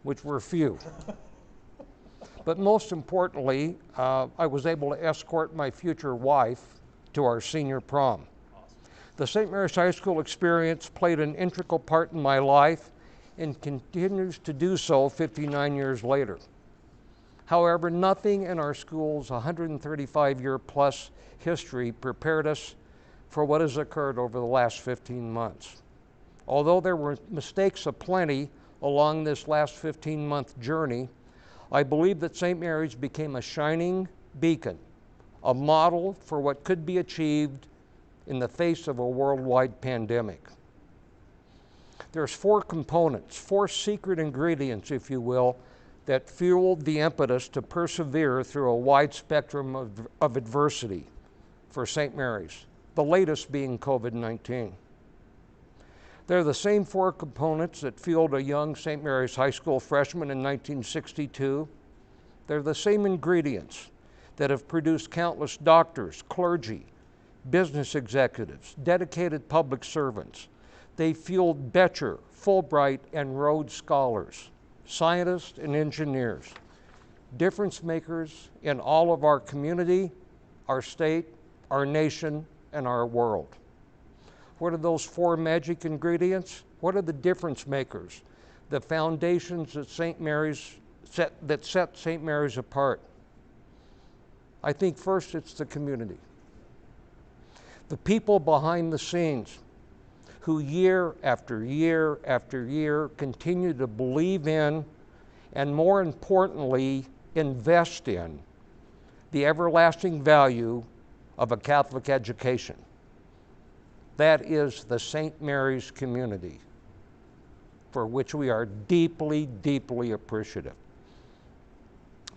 which were few. But most importantly, I was able to escort my future wife to our senior prom. The St. Mary's High School experience played an integral part in my life and continues to do so 59 years later. However, nothing in our school's 135-year-plus history prepared us for what has occurred over the last 15 months. Although there were mistakes aplenty along this last 15-month journey, I believe that St. Mary's became a shining beacon, a model for what could be achieved in the face of a worldwide pandemic. There's 4 components, 4 secret ingredients, if you will, that fueled the impetus to persevere through a wide spectrum of adversity for St. Mary's, the latest being COVID-19. They're the same 4 components that fueled a young St. Mary's High School freshman in 1962. They're the same ingredients that have produced countless doctors, clergy, business executives, dedicated public servants. They fueled Becher, Fulbright, and Rhodes Scholars, scientists and engineers, difference makers in all of our community, our state, our nation, and our world. What are those 4 magic ingredients? What are the difference makers, the foundations that set St. Mary's apart? I think first it's the community. The people behind the scenes who year after year after year continue to believe in and, more importantly, invest in the everlasting value of a Catholic education. That is the St. Mary's community, for which we are deeply, deeply appreciative.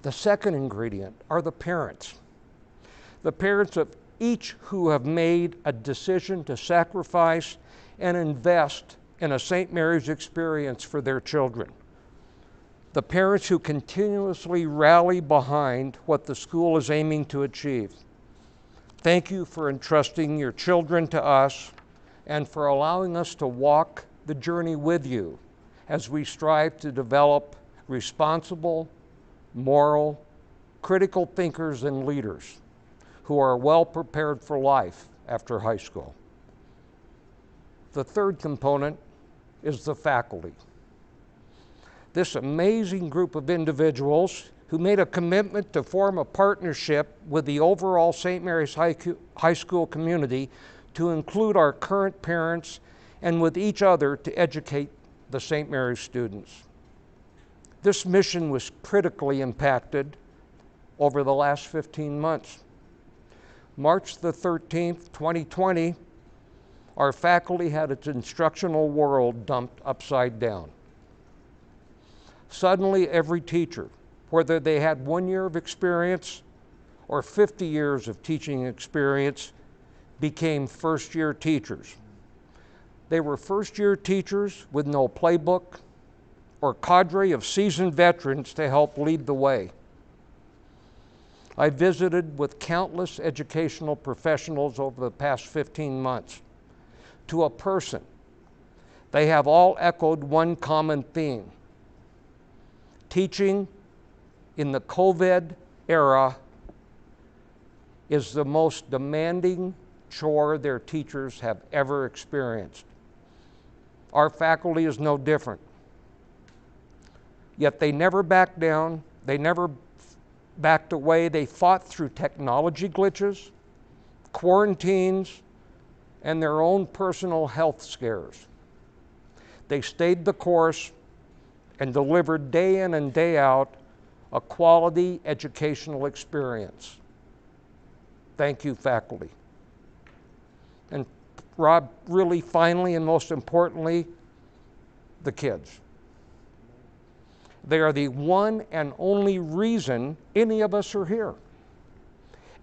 The second ingredient are the parents. The parents of each who have made a decision to sacrifice and invest in a St. Mary's experience for their children. The parents who continuously rally behind what the school is aiming to achieve. Thank you for entrusting your children to us and for allowing us to walk the journey with you as we strive to develop responsible, moral, critical thinkers and leaders who are well prepared for life after high school. The third component is the faculty. This amazing group of individuals who made a commitment to form a partnership with the overall St. Mary's High School community to include our current parents and with each other to educate the St. Mary's students. This mission was critically impacted over the last 15 months. March the 13th, 2020, our faculty had its instructional world dumped upside down. Suddenly, every teacher, whether they had 1 year of experience or 50 years of teaching experience, became first-year teachers. They were first-year teachers with no playbook or cadre of seasoned veterans to help lead the way. I visited with countless educational professionals over the past 15 months. To a person, they have all echoed one common theme. Teaching in the COVID era is the most demanding chore their teachers have ever experienced. Our faculty is no different. Yet they never backed down, they never backed away. They fought through technology glitches, quarantines, and their own personal health scares. They stayed the course and delivered day in and day out a quality educational experience. Thank you, faculty. And Rob, really finally and most importantly, the kids. They are the one and only reason any of us are here.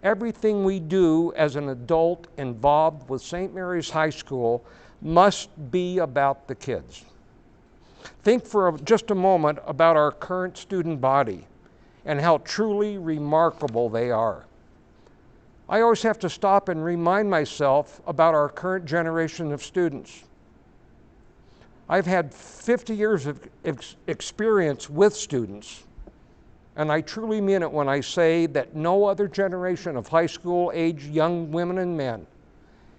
Everything we do as an adult involved with St. Mary's High School must be about the kids. Think for just a moment about our current student body and how truly remarkable they are. I always have to stop and remind myself about our current generation of students. I've had 50 years of experience with students, and I truly mean it when I say that no other generation of high school age young women and men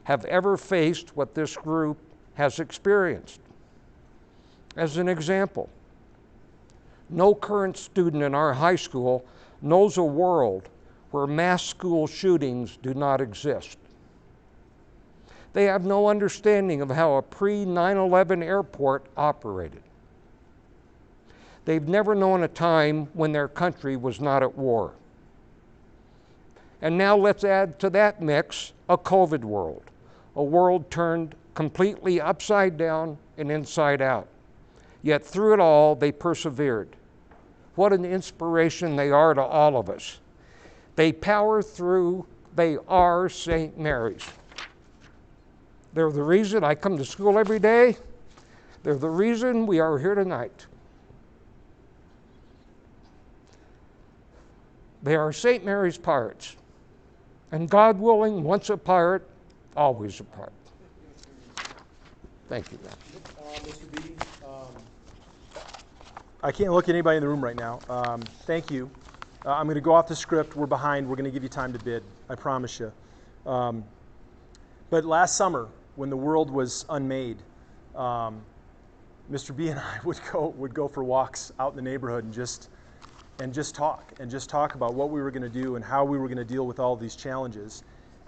have ever faced what this group has experienced. As an example, no current student in our high school knows a world where mass school shootings do not exist. They have no understanding of how a pre-9/11 airport operated. They've never known a time when their country was not at war. And now let's add to that mix a COVID world, a world turned completely upside down and inside out. Yet through it all, they persevered. What an inspiration they are to all of us. They power through. They are St. Mary's. They're the reason I come to school every day. They're the reason we are here tonight. They are St. Mary's Pirates. And God willing, once a pirate, always a pirate. Thank you, man. Mr. B, I can't look at anybody in the room right now. Thank you. I'm going to go off the script. We're behind. We're going to give you time to bid. I promise you. But last summer, when the world was unmade, Mr. B and I would go for walks out in the neighborhood and just talk about what we were going to do and how we were going to deal with all these challenges.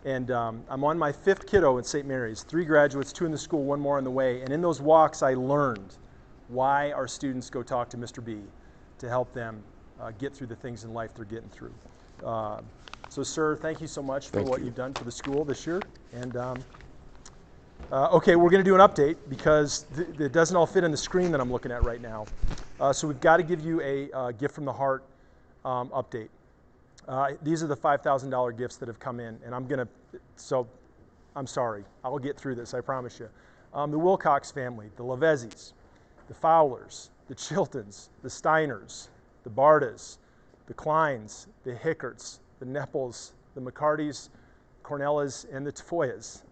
And I'm on my 5th kiddo at St. Mary's, 3 graduates, 2 in the school, 1 more on the way. And in those walks, I learned why our students go talk to Mr. B to help them get through the things in life they're getting through. So, sir, thank you so much for what you've done for the school this year. And okay, we're going to do an update because it doesn't all fit in the screen that I'm looking at right now. So we've got to give you a gift from the heart update. These are the $5,000 gifts that have come in, and I'm sorry. I'll get through this, I promise you. The Wilcox family, the Lavezis, the Fowlers, the Chiltons, the Steiners, the Bardas, the Kleins, the Hickarts, the Nepples, the McCartys, Cornellas, and the Tafoyas.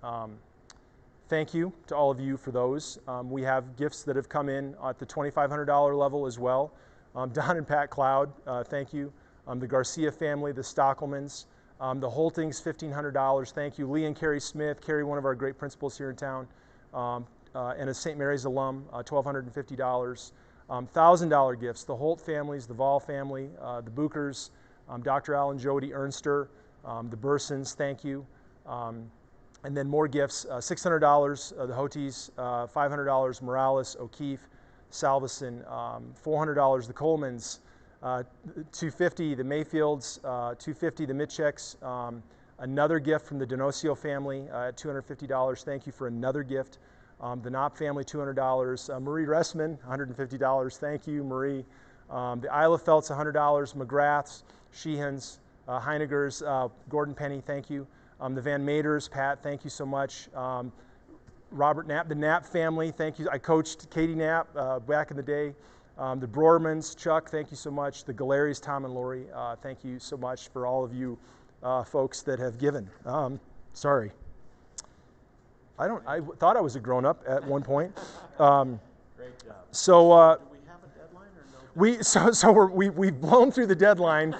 Thank you to all of you for those. We have gifts that have come in at the $2,500 level as well. Don and Pat Cloud, thank you. The Garcia family, the Stockelmans, the Holtings, $1,500, thank you. Lee and Carrie Smith, Carrie, one of our great principals here in town, and a St. Mary's alum, $1,250. $1,000 gifts, the Holt families, the Vol family, the Bookers, Dr. Al and Jody Ernster, the Bursons, thank you. And then more gifts, $600, the Hoties, $500, Morales, O'Keefe, Salveson, $400, the Colemans, $250, the Mayfields, $250, the Mitchecks, another gift from the Donosio family at $250. Thank you for another gift. The Knopp family, $200. Marie Ressman, $150. Thank you, Marie. The Eilefelds, $100. McGraths, Sheehans, Heinegers, Gordon Penny, thank you. The Van Maters, Pat, thank you so much. Robert Knapp, the Knapp family, thank you. I coached Katie Knapp back in the day. The Brormans, Chuck, thank you so much. The Galeries, Tom and Lori, thank you so much for all of you folks that have given. Sorry. I thought I was a grown-up at one point. Great job. So do we have a deadline or no? We've blown through the deadline.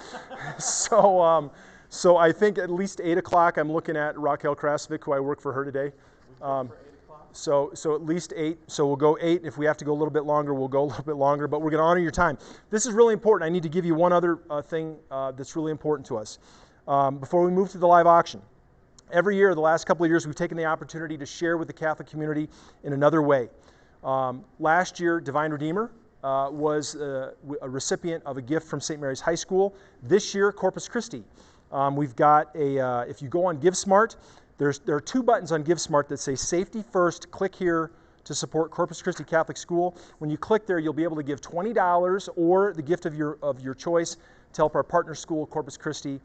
So I think at least 8 o'clock. I'm looking at Raquel Krasovic, who I work for her today. For 8 o'clock? So at least 8. So we'll go 8. If we have to go a little bit longer, we'll go a little bit longer. But we're going to honor your time. This is really important. I need to give you one other thing that's really important to us before we move to the live auction. Every year, the last couple of years, we've taken the opportunity to share with the Catholic community in another way. Last year, Divine Redeemer was a recipient of a gift from St. Mary's High School. This year, Corpus Christi. We've got if you go on GiveSmart, there are 2 buttons on GiveSmart that say Safety First. Click here to support Corpus Christi Catholic School. When you click there, you'll be able to give $20 or the gift of your choice to help our partner school, Corpus Christi,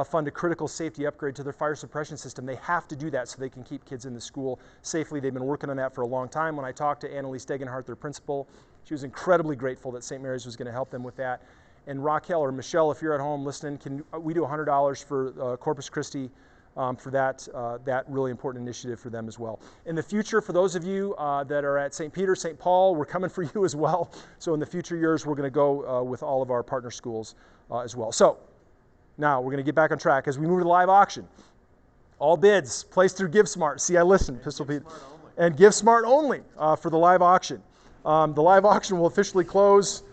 fund a critical safety upgrade to their fire suppression system. They have to do that so they can keep kids in the school safely. They've been working on that for a long time. When I talked to Annalise Degenhart, their principal, she was incredibly grateful that St. Mary's was going to help them with that. And Raquel or Michelle, if you're at home listening, can we do $100 for Corpus Christi for that really important initiative for them as well. In the future, for those of you that are at St. Peter, St. Paul, we're coming for you as well. So in the future years, we're going to go with all of our partner schools as well. So now we're going to get back on track as we move to the live auction. All bids placed through GiveSmart. See, I listened, Pistol Pete. And GiveSmart only for the live auction. The live auction will officially close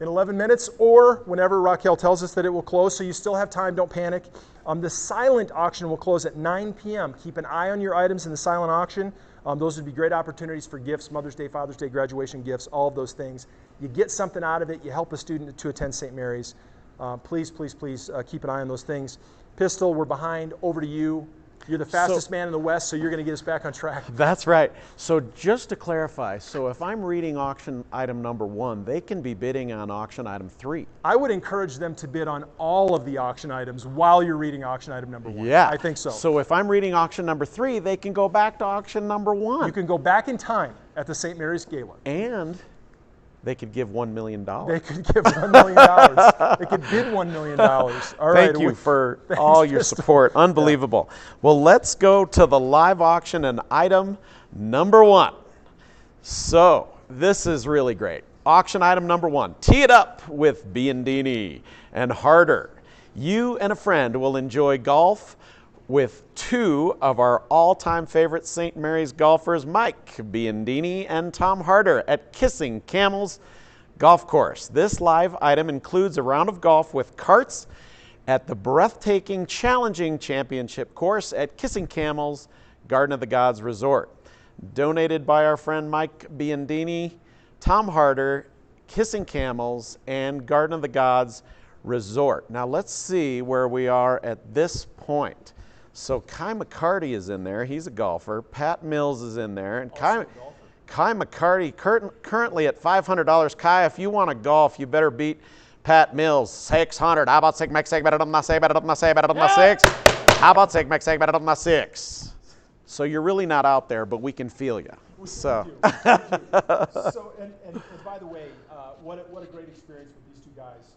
in 11 minutes or whenever Raquel tells us that it will close, so you still have time, don't panic. The silent auction will close at 9 p.m. Keep an eye on your items in the silent auction. Those would be great opportunities for gifts, Mother's Day, Father's Day, graduation gifts, all of those things. You get something out of it. You help a student to attend St. Mary's. Please, please, please keep an eye on those things. Pistol, we're behind. Over to you. You're the fastest man in the West, so you're going to get us back on track. That's right. So just to clarify, so if I'm reading auction item number 1, they can be bidding on auction item 3. I would encourage them to bid on all of the auction items while you're reading auction item number 1. Yeah. I think so. So if I'm reading auction number 3, they can go back to auction number 1. You can go back in time at the St. Mary's Gala. And they could give $1 million. They could give $1 million. They could bid $1 million. All right. Thank you for all your support. Unbelievable. Yeah. Well, let's go to the live auction and item number 1. So this is really great. Auction item number 1. Tee it up with Biondini and Harder. You and a friend will enjoy golf with 2 of our all-time favorite St. Mary's golfers, Mike Biondini and Tom Harder, at Kissing Camels Golf Course. This live item includes a round of golf with carts at the breathtaking, challenging championship course at Kissing Camels Garden of the Gods Resort. Donated by our friend Mike Biondini, Tom Harder, Kissing Camels, and Garden of the Gods Resort. Now let's see where we are at this point. So Kai McCarty is in there. He's a golfer. Pat Mills is in there. And Kai McCarty currently at $500. Kai, if you want to golf, you better beat Pat Mills. 600. How about 6? Better than my 6. Better than my 6. Better than my 6. How about 6? Better than my 6. So you're really not out there, but we can feel you. So. So, and by the way, what a great experience with these 2 guys.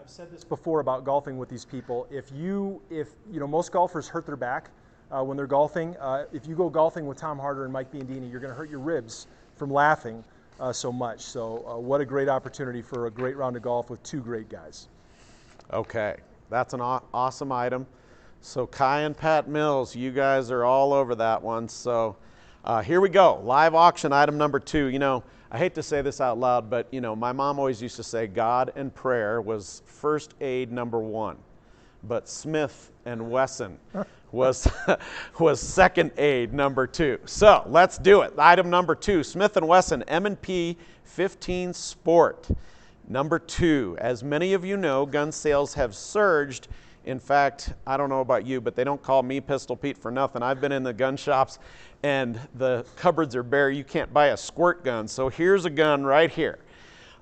I've said this before about golfing with these people. If you know, most golfers hurt their back when they're golfing. If you go golfing with Tom Harder and Mike Biondini, you're going to hurt your ribs from laughing so much. So what a great opportunity for a great round of golf with 2 great guys. Okay, that's an awesome item. So Kai and Pat Mills, you guys are all over that one. So here we go, live auction item number 2. You know, I hate to say this out loud, but you know, my mom always used to say God and prayer was first aid number 1, but Smith and Wesson was second aid number 2. So let's do it. Item number 2, Smith and Wesson M&P 15 Sport. Number 2, as many of you know, gun sales have surged. In fact, I don't know about you, but they don't call me Pistol Pete for nothing. I've been in the gun shops and the cupboards are bare. You can't buy a squirt gun. So here's a gun right here.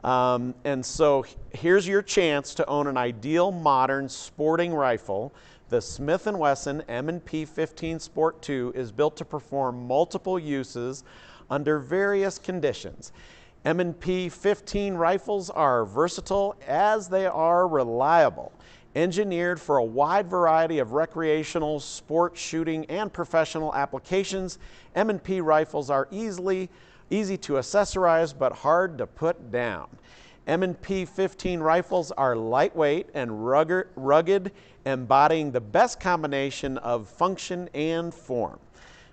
And so here's your chance to own an ideal modern sporting rifle. The Smith & Wesson M&P 15 Sport 2 is built to perform multiple uses under various conditions. M&P 15 rifles are versatile as they are reliable. Engineered for a wide variety of recreational, sport shooting, and professional applications, M&P rifles are easy to accessorize but hard to put down. M&P 15 rifles are lightweight and rugged, embodying the best combination of function and form.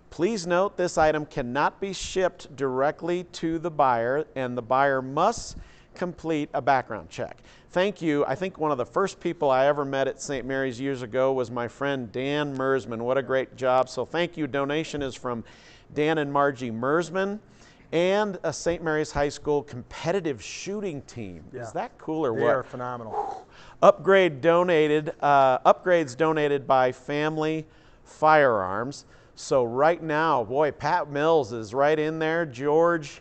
Please note this item cannot be shipped directly to the buyer, and the buyer must complete a background check. Thank you. I think one of the first people I ever met at St. Mary's years ago was my friend Dan Mersman. What a great job. So thank you. Donation is from Dan and Margie Mersman and a St. Mary's High School competitive shooting team. Yeah. Is that cool or what? They are phenomenal. Upgrades donated by Family Firearms. So right now, boy, Pat Mills is right in there. George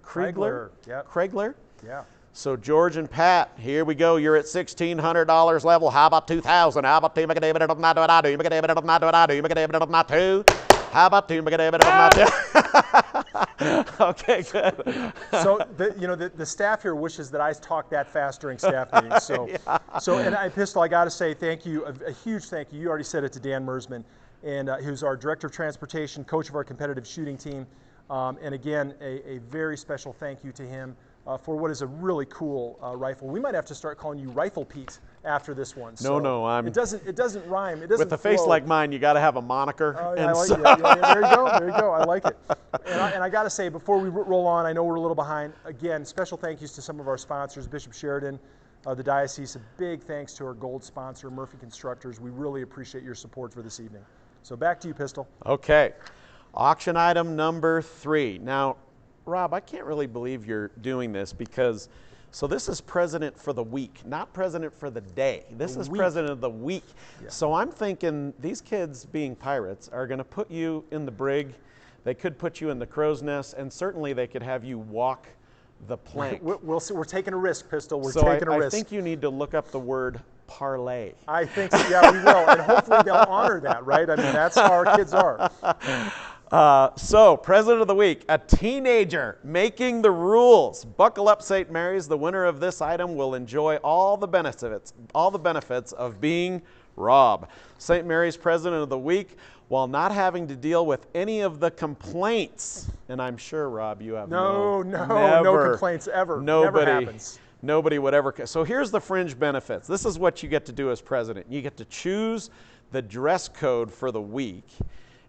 Kriegler. Yep. Kriegler. Yeah. So George and Pat, here we go. You're at $1,600 level. How about 2,000? How about 2? Make a David of not do what I do. Make a David of not do what I do. Make a David of not 2. How about 2? Make a David of not 2. Okay, good. So the staff here wishes that I talk that fast during staff meetings. So Pistol, I got to say thank you, a huge thank you. You already said it to Dan Mersman, and who's our director of transportation, coach of our competitive shooting team, and again a very special thank you to him. For what is a really cool rifle. We might have to start calling you Rifle Pete after this one. No, it doesn't rhyme. It doesn't with a face like mine, you got to have a moniker. Oh, yeah, I like it. Yeah, there you go. I like it. And I got to say, before we roll on, I know we're a little behind. Again, special thank yous to some of our sponsors, Bishop Sheridan, the diocese. A big thanks to our gold sponsor, Murphy Constructors. We really appreciate your support for this evening. So back to you, Pistol. Okay. Auction item number 3. Now, Rob, I can't really believe you're doing this because, so this is president for the week, not president for the day. This is president of the week. Yeah. So I'm thinking these kids, being pirates, are going to put you in the brig. They could put you in the crow's nest, and certainly they could have you walk the plank. We'll see. We're taking a risk, Pistol. We're taking a risk. I think you need to look up the word parlay. I think so. Yeah, we will. And hopefully they'll honor that, right? I mean, that's how our kids are. So, President of the Week, a teenager making the rules. Buckle up, St. Mary's. The winner of this item will enjoy all the benefits of being Rob. St. Mary's President of the Week, while not having to deal with any of the complaints. And I'm sure, Rob, you have no complaints ever. Nobody, never happens. Nobody would ever. So here's the fringe benefits. This is what you get to do as president. You get to choose the dress code for the week.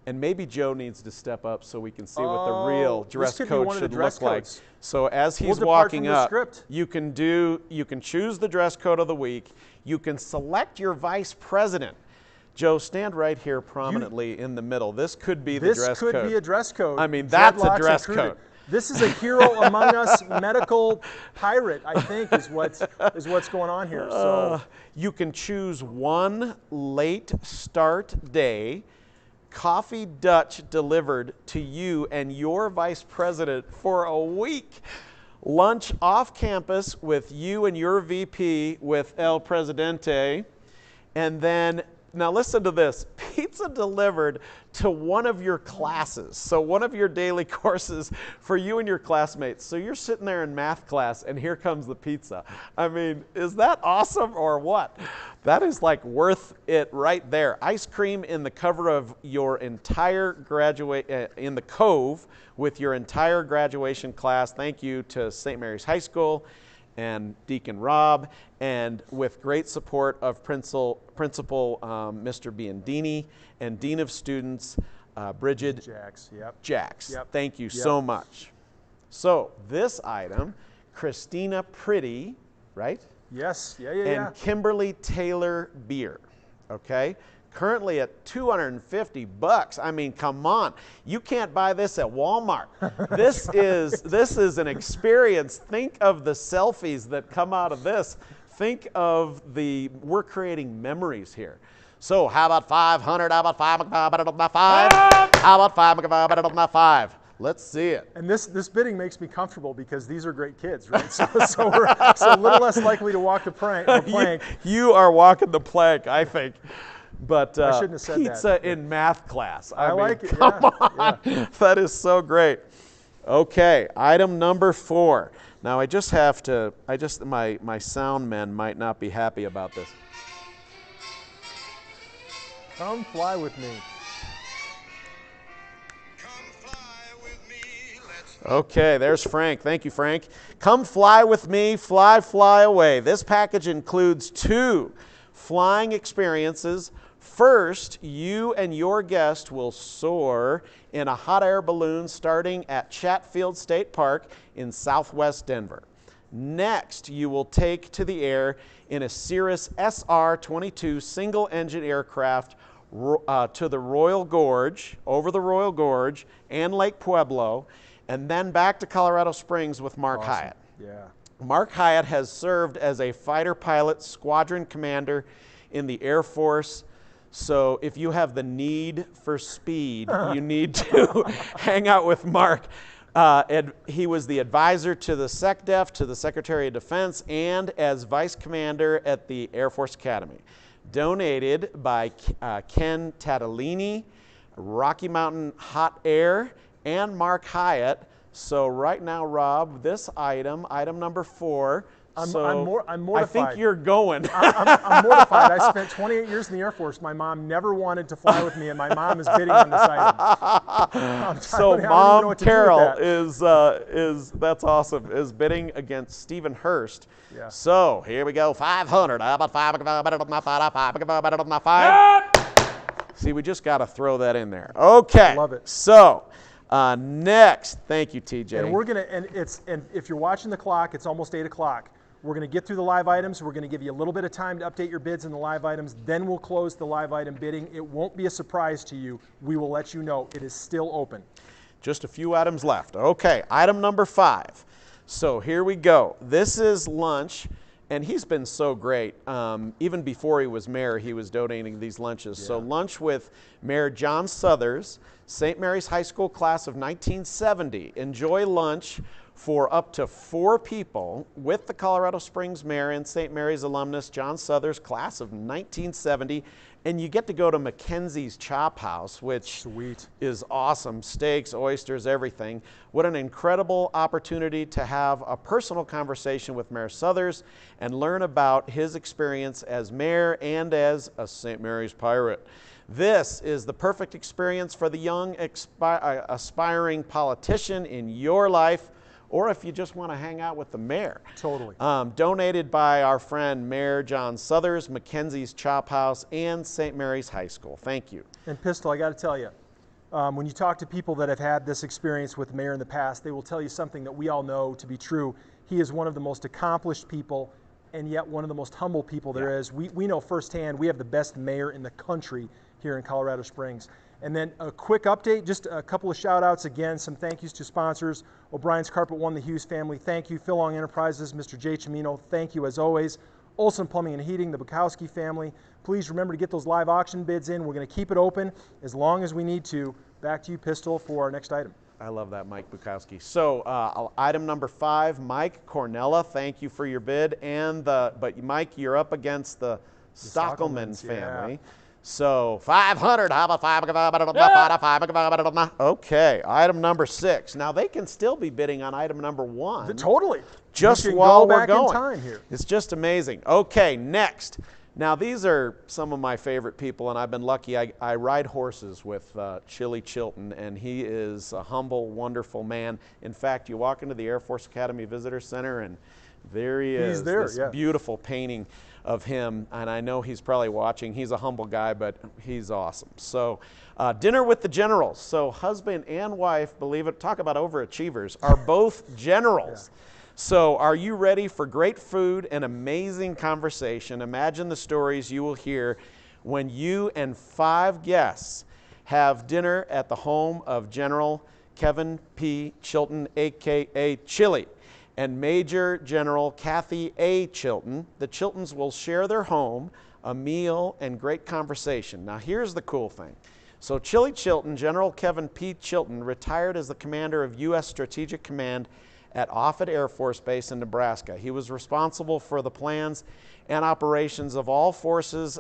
And maybe Joe needs to step up so we can see what the real dress code should look like. So as he's walking up, you can choose the dress code of the week. You can select your vice president. Joe, stand right here prominently in the middle. This could be the dress code. This could be a dress code. I mean, that's a dress code. This is a hero among us medical pirate, I think, is what's going on here. So you can choose one late start day, coffee Dutch delivered to you and your vice president for a week. Lunch off campus with you and your VP with El Presidente. And then, now listen to this, pizza delivered to one of your classes. So one of your daily courses for you and your classmates. So you're sitting there in math class and here comes the pizza. I mean, is that awesome or what? That is like worth it right there. Ice cream in the cover of your entire in the Cove with your entire graduation class. Thank you to St. Mary's High School and Deacon Rob, and with great support of Principal Mr. Biandini and Dean of Students Bridget Jacks. Thank you so much. So this item, Christina Pretty, right? Yes, and Kimberly Taylor beer, okay? Currently at $250. I mean, come on. You can't buy this at Walmart. This is an experience. Think of the selfies that come out of this. Think of we're creating memories here. So how about 500? How about 5? How about 5? Let's see it. And this bidding makes me comfortable because these are great kids, right? So we're a little less likely to walk the plank. You are walking the plank, I think. But I shouldn't have said pizza that. In math class. I mean, like it. Come on. Yeah. That is so great. Okay, item number 4. Now I just have to, my sound men might not be happy about this. Come fly with me. Okay, there's Frank. Thank you, Frank. Come fly with me, fly, fly away. This package includes 2 flying experiences. First, you and your guest will soar in a hot air balloon starting at Chatfield State Park in southwest Denver. Next, you will take to the air in a Cirrus SR-22 single-engine aircraft to the Royal Gorge, over the Royal Gorge and Lake Pueblo, and then back to Colorado Springs with Mark Hyatt. Yeah. Mark Hyatt has served as a fighter pilot squadron commander in the Air Force. So if you have the need for speed, you need to hang out with Mark. He was the advisor to the SecDef, to the Secretary of Defense, and as vice commander at the Air Force Academy. Donated by Ken Tatalini, Rocky Mountain Hot Air, and Mark Hyatt. So right now, Rob, this item number 4. I'm mortified. I think you're going. I'm mortified. I spent 28 years in the Air Force. My mom never wanted to fly with me, and my mom is bidding on this item. So Mom Carol is that's awesome, is bidding against Stephen Hurst. Yeah. So here we go, 500. How about 5? See, we just got to throw that in there. Okay. Love it. So next, thank you, TJ. And we're gonna, and if you're watching the clock, it's almost 8 o'clock. We're going to get through the live items. We're going to give you a little bit of time to update your bids in the live items. Then we'll close the live item bidding. It won't be a surprise to you. We will let you know it is still open. Just a few items left. Okay, item number 5. So here we go. This is lunch, and he's been so great. Even before he was mayor, he was donating these lunches. Yeah. So lunch with Mayor John Suthers, St. Mary's High School class of 1970. Enjoy lunch for up to 4 people with the Colorado Springs mayor and St. Mary's alumnus John Suthers, class of 1970. And you get to go to Mackenzie's Chop House, which is awesome. Steaks, oysters, everything. What an incredible opportunity to have a personal conversation with Mayor Suthers and learn about his experience as mayor and as a St. Mary's Pirate. This is the perfect experience for the young aspiring politician in your life, or if you just want to hang out with the mayor. Totally. Donated by our friend Mayor John Suthers, Mackenzie's Chop House, and St. Mary's High School. Thank you. And Pistol, I got to tell you, when you talk to people that have had this experience with the mayor in the past, they will tell you something that we all know to be true. He is one of the most accomplished people and yet one of the most humble people there is. We know firsthand we have the best mayor in the country here in Colorado Springs. And then a quick update, just a couple of shout outs again, some thank yous to sponsors. O'Brien's Carpet One, the Hughes family, thank you. Phil Long Enterprises, Mr. Jay Chimino, thank you as always. Olson Plumbing and Heating, the Bukowski family. Please remember to get those live auction bids in. We're going to keep it open as long as we need to. Back to you, Pistol, for our next item. I love that, Mike Bukowski. So item number 5, Mike Cornella, thank you for your bid. But Mike, you're up against the Stockelman family. Yeah. So 500, how about 5? Okay, item number 6. Now they can still be bidding on item number 1. Totally. Just while we're back going. In time here. It's just amazing. Okay, next. Now these are some of my favorite people, and I've been lucky. I ride horses with Chili Chilton, and he is a humble, wonderful man. In fact, you walk into the Air Force Academy Visitor Center, and there he is. He's there, this beautiful painting of him, and I know he's probably watching. He's a humble guy, but he's awesome. So dinner with the generals. So husband and wife, believe it, talk about overachievers, are both generals. Yeah. So are you ready for great food and amazing conversation? Imagine the stories you will hear when you and 5 guests have dinner at the home of General Kevin P. Chilton, a.k.a. Chili, and Major General Kathy A. Chilton. The Chiltons will share their home, a meal, and great conversation. Now here's the cool thing. So Chili Chilton, General Kevin P. Chilton, retired as the commander of U.S. Strategic Command at Offutt Air Force Base in Nebraska. He was responsible for the plans and operations of all forces,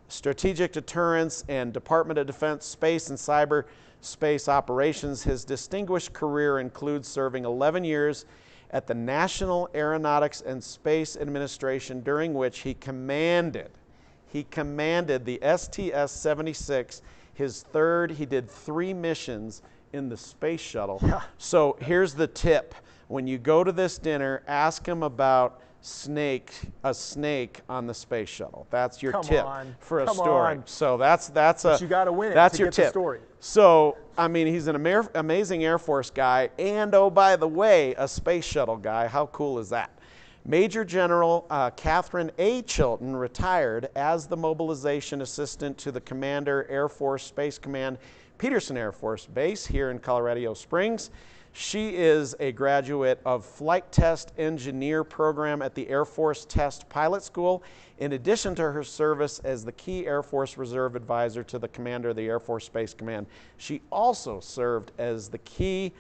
strategic deterrence, and Department of Defense space and cyberspace operations. His distinguished career includes serving 11 years at the National Aeronautics and Space Administration, during which he commanded the STS-76, his third. He did 3 missions in the space shuttle. Yeah. So here's the tip. When you go to this dinner, ask him about a snake on the space shuttle. That's your tip for a story. So that's but you got to win it that's to your get tip. the story. So, I mean, he's an amazing Air Force guy, and oh, by the way, a space shuttle guy. How cool is that? Major General Catherine A. Chilton retired as the mobilization assistant to the Commander Air Force Space Command, Peterson Air Force Base here in Colorado Springs. She is a graduate of Flight Test Engineer program at the Air Force Test Pilot School. In addition to her service as the key Air Force Reserve Advisor to the Commander of the Air Force Space Command, she also served as the key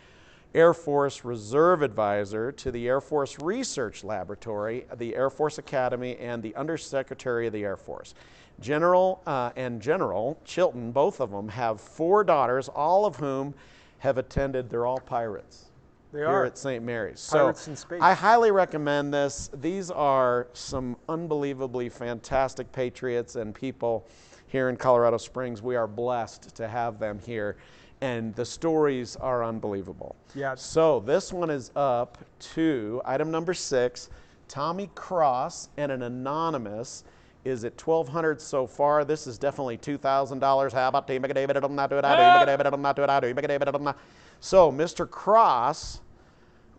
Air Force Reserve Advisor to the Air Force Research Laboratory, the Air Force Academy, and the Undersecretary of the Air Force. General Chilton, both of them, have 4 daughters, all of whom have attended. They're all pirates. They here are at St. Mary's. Pirates so in space. I highly recommend this. These are some unbelievably fantastic patriots and people here in Colorado Springs. We are blessed to have them here, and the stories are unbelievable. Yeah. So this one is up to item number 6. Tommy Cross and an anonymous is at $1,200 so far. This is definitely $2,000. How about so Mr. Cross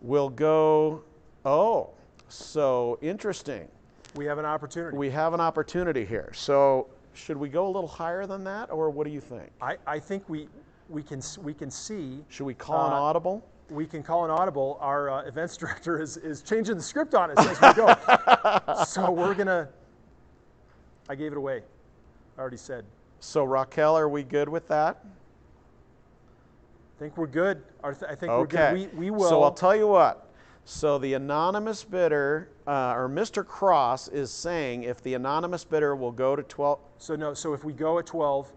will go, oh, so interesting. We have an opportunity. We have an opportunity here. So should we go a little higher than that, or what do you think? I think we can see. Should we call an audible? We can call an audible. Our events director is changing the script on us as we go. So we're gonna. I gave it away. I already said. So Raquel, are we good with that? I think we're good. I think okay. we're good. We will. So I'll tell you what. So the anonymous bidder, or Mr. Cross, is saying if the anonymous bidder will go to 12. So no. So if we go at 12,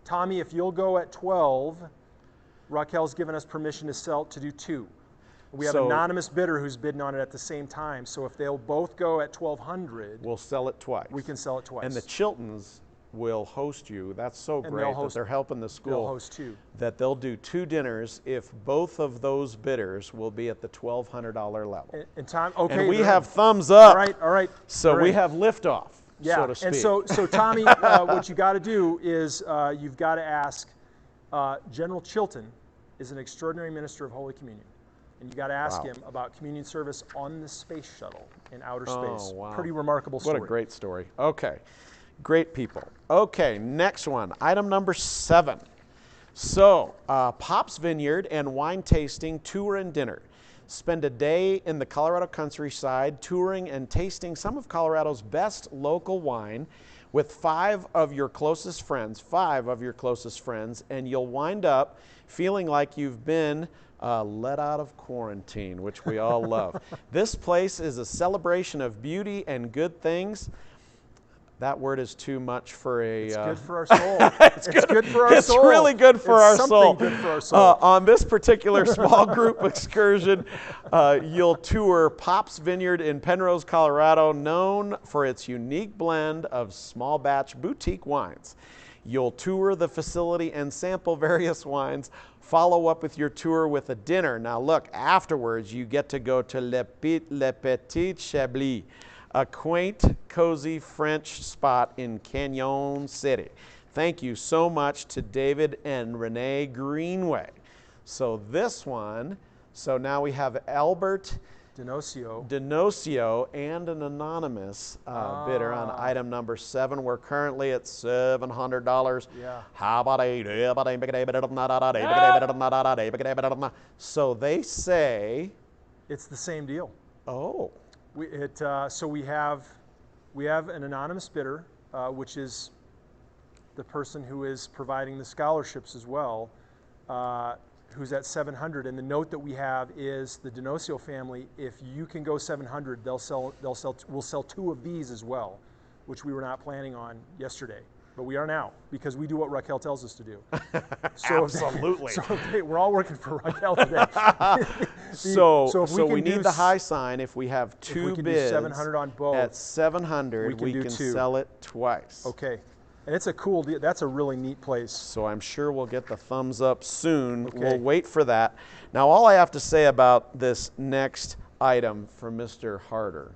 Tommy, if you'll go at 12, Raquel's given us permission to do 2. We have an anonymous bidder who's bidding on it at the same time. So if they'll both go at 1,200, we'll sell it twice. We can sell it twice. And the Chiltons will host you. That's so great that they're helping the school. They'll host 2. That they'll do 2 dinners if both of those bidders will be at the $1,200 level. And Tom, okay. And we have thumbs up. All right. So we have liftoff, so to speak. And so Tommy, what you got to do is you've got to ask. General Chilton is an extraordinary minister of Holy Communion. And you got to ask him about communion service on the space shuttle in outer space. Oh, wow. Pretty remarkable story. What a great story. Okay. Great people. Okay, next one. Item number 7. So, Pop's Vineyard and Wine Tasting Tour and Dinner. Spend a day in the Colorado countryside touring and tasting some of Colorado's best local wine with 5 of your closest friends, and you'll wind up feeling like you've been let out of quarantine, which we all love. This place is a celebration of beauty and good things. That word is too much for a... It's good for our soul. It's good for our soul. It's really good for our soul. Good for our soul. On this particular small group excursion, you'll tour Pop's Vineyard in Penrose, Colorado, known for its unique blend of small batch boutique wines. You'll tour the facility and sample various wines. Follow up with your tour with a dinner. Now look, afterwards you get to go to Le Petit Chablis, a quaint, cozy French spot in Canyon City. Thank you so much to David and Renee Greenway. So this one, so now we have Albert Denocio and an anonymous bidder on item number 7. We're currently at $700. Yeah. How about so they say it's the same deal. Oh. So we have an anonymous bidder, which is the person who is providing the scholarships as well, who's at 700. And the note that we have is the Denocio family. If you can go 700, we'll sell 2 of these as well, which we were not planning on yesterday, but we are now because we do what Raquel tells us to do. So absolutely. We're all working for Raquel today. So we need the high sign. If we have 2 bids, 700 on both, at 700, we can do 2. sell it twice. Okay. And it's a cool deal. That's a really neat place. So I'm sure we'll get the thumbs up soon. Okay. We'll wait for that. Now, all I have to say about this next item from Mr. Harder,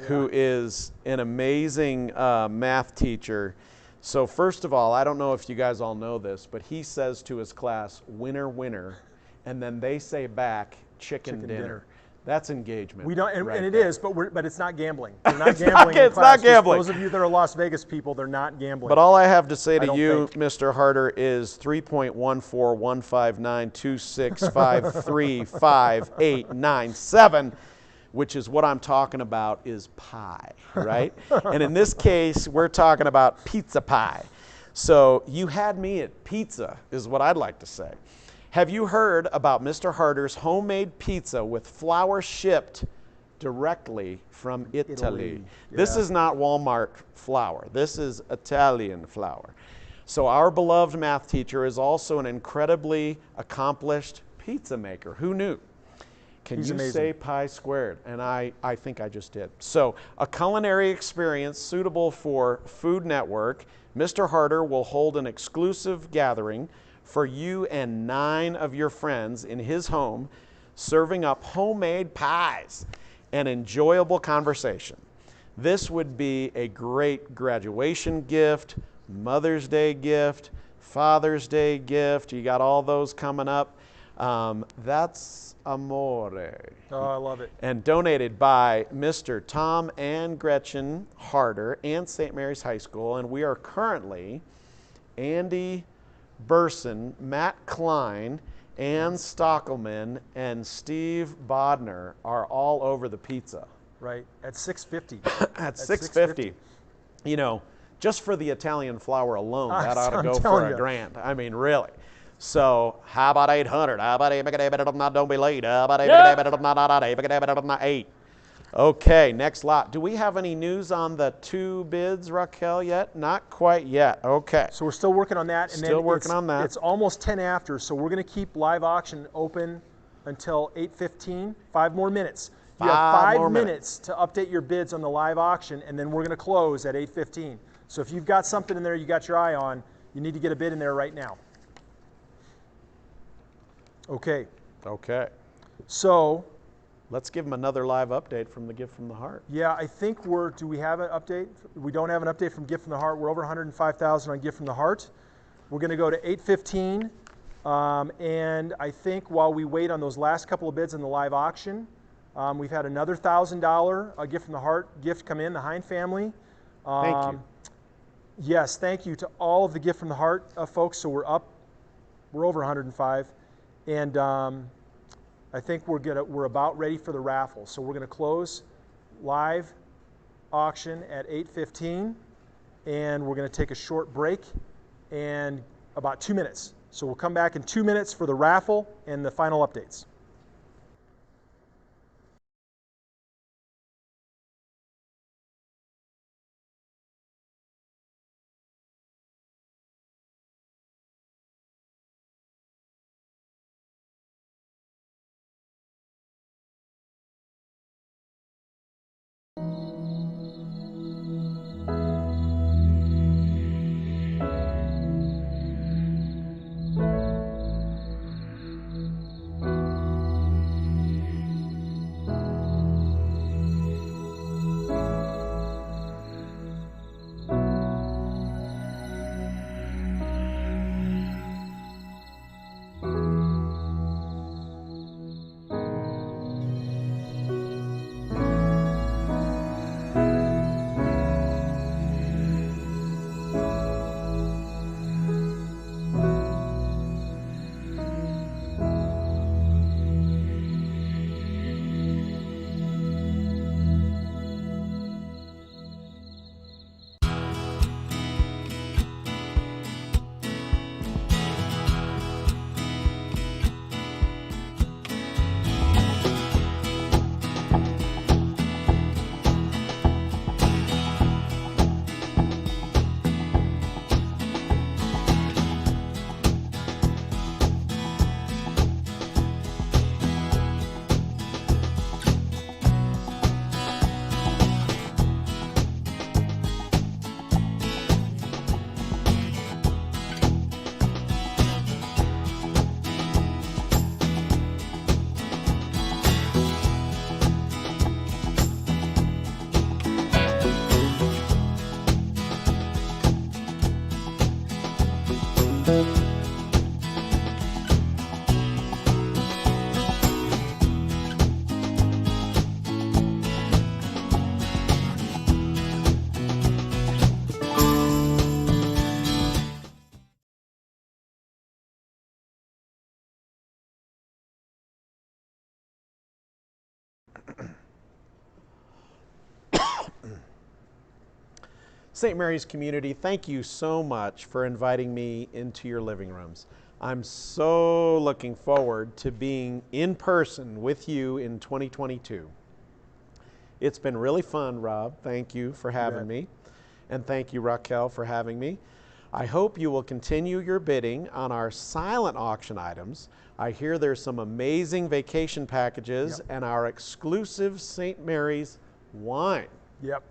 who is an amazing math teacher. So first of all, I don't know if you guys all know this, but he says to his class, winner, winner, and then they say back, chicken dinner. That's engagement. We don't, and, right and it there. is, but it's not gambling. They're not gambling. It's not gambling. Those of you that are Las Vegas people, they're not gambling. But all I have to say to don't you, think. Mr. Harder, is 3.1415926535897, which is what I'm talking about, is pie, right? And in this case, we're talking about pizza pie. So you had me at pizza, is what I'd like to say. Have you heard about Mr. Harder's homemade pizza with flour shipped directly from Italy? This is not Walmart flour. This is Italian flour. So our beloved math teacher is also an incredibly accomplished pizza maker. Who knew? Can He's you amazing. say pi squared? And I think I just did. So a culinary experience suitable for Food Network. Mr. Harder will hold an exclusive gathering for you and 9 of your friends in his home, serving up homemade pies and enjoyable conversation. This would be a great graduation gift, Mother's Day gift, Father's Day gift. You got all those coming up. That's amore. Oh, I love it. And donated by Mr. Tom and Gretchen Harder and St. Mary's High School. And we are currently Andy Burson, Matt Klein, Ann Stockelman, and Steve Bodner are all over the pizza. Right, at $6.50. At $6.50. You know, just for the Italian flour alone, that ought to I'm go telling for you. $1,000. I mean, really. So, how about 800? How about don't be late? How about 8? Okay, next lot. Do we have any news on the 2 bids, Raquel, yet? Not quite yet. Okay. So we're still working on that. And Still then working on that. It's almost 10 after, so we're going to keep live auction open until 8:15. 5 more minutes. You have 5 5 more minutes to update your bids on the live auction, and then we're going to close at 8:15. So if you've got something in there you got your eye on, you need to get a bid in there right now. Okay. Okay. So let's give them another live update from the Gift from the Heart. yeah, I think do we have an update? We don't have an update from Gift from the Heart. We're over 105,000 on Gift from the Heart. We're going to go to 8:15. And I think while we wait on those last couple of bids in the live auction, we've had another $1,000 Gift from the Heart gift come in, the Hine family. Thank you. Yes, thank you to all of the Gift from the Heart folks. So we're over 105. And I think we're about ready for the raffle. So we're going to close live auction at 8:15, and we're going to take a short break and about 2 minutes. So we'll come back in 2 minutes for the raffle and the final updates. St. Mary's community, thank you so much for inviting me into your living rooms. I'm so looking forward to being in person with you in 2022. It's been really fun, Rob. Thank you for having me. And thank you, Raquel, for having me. I hope you will continue your bidding on our silent auction items. I hear there's some amazing vacation packages and our exclusive St. Mary's wine. Yep.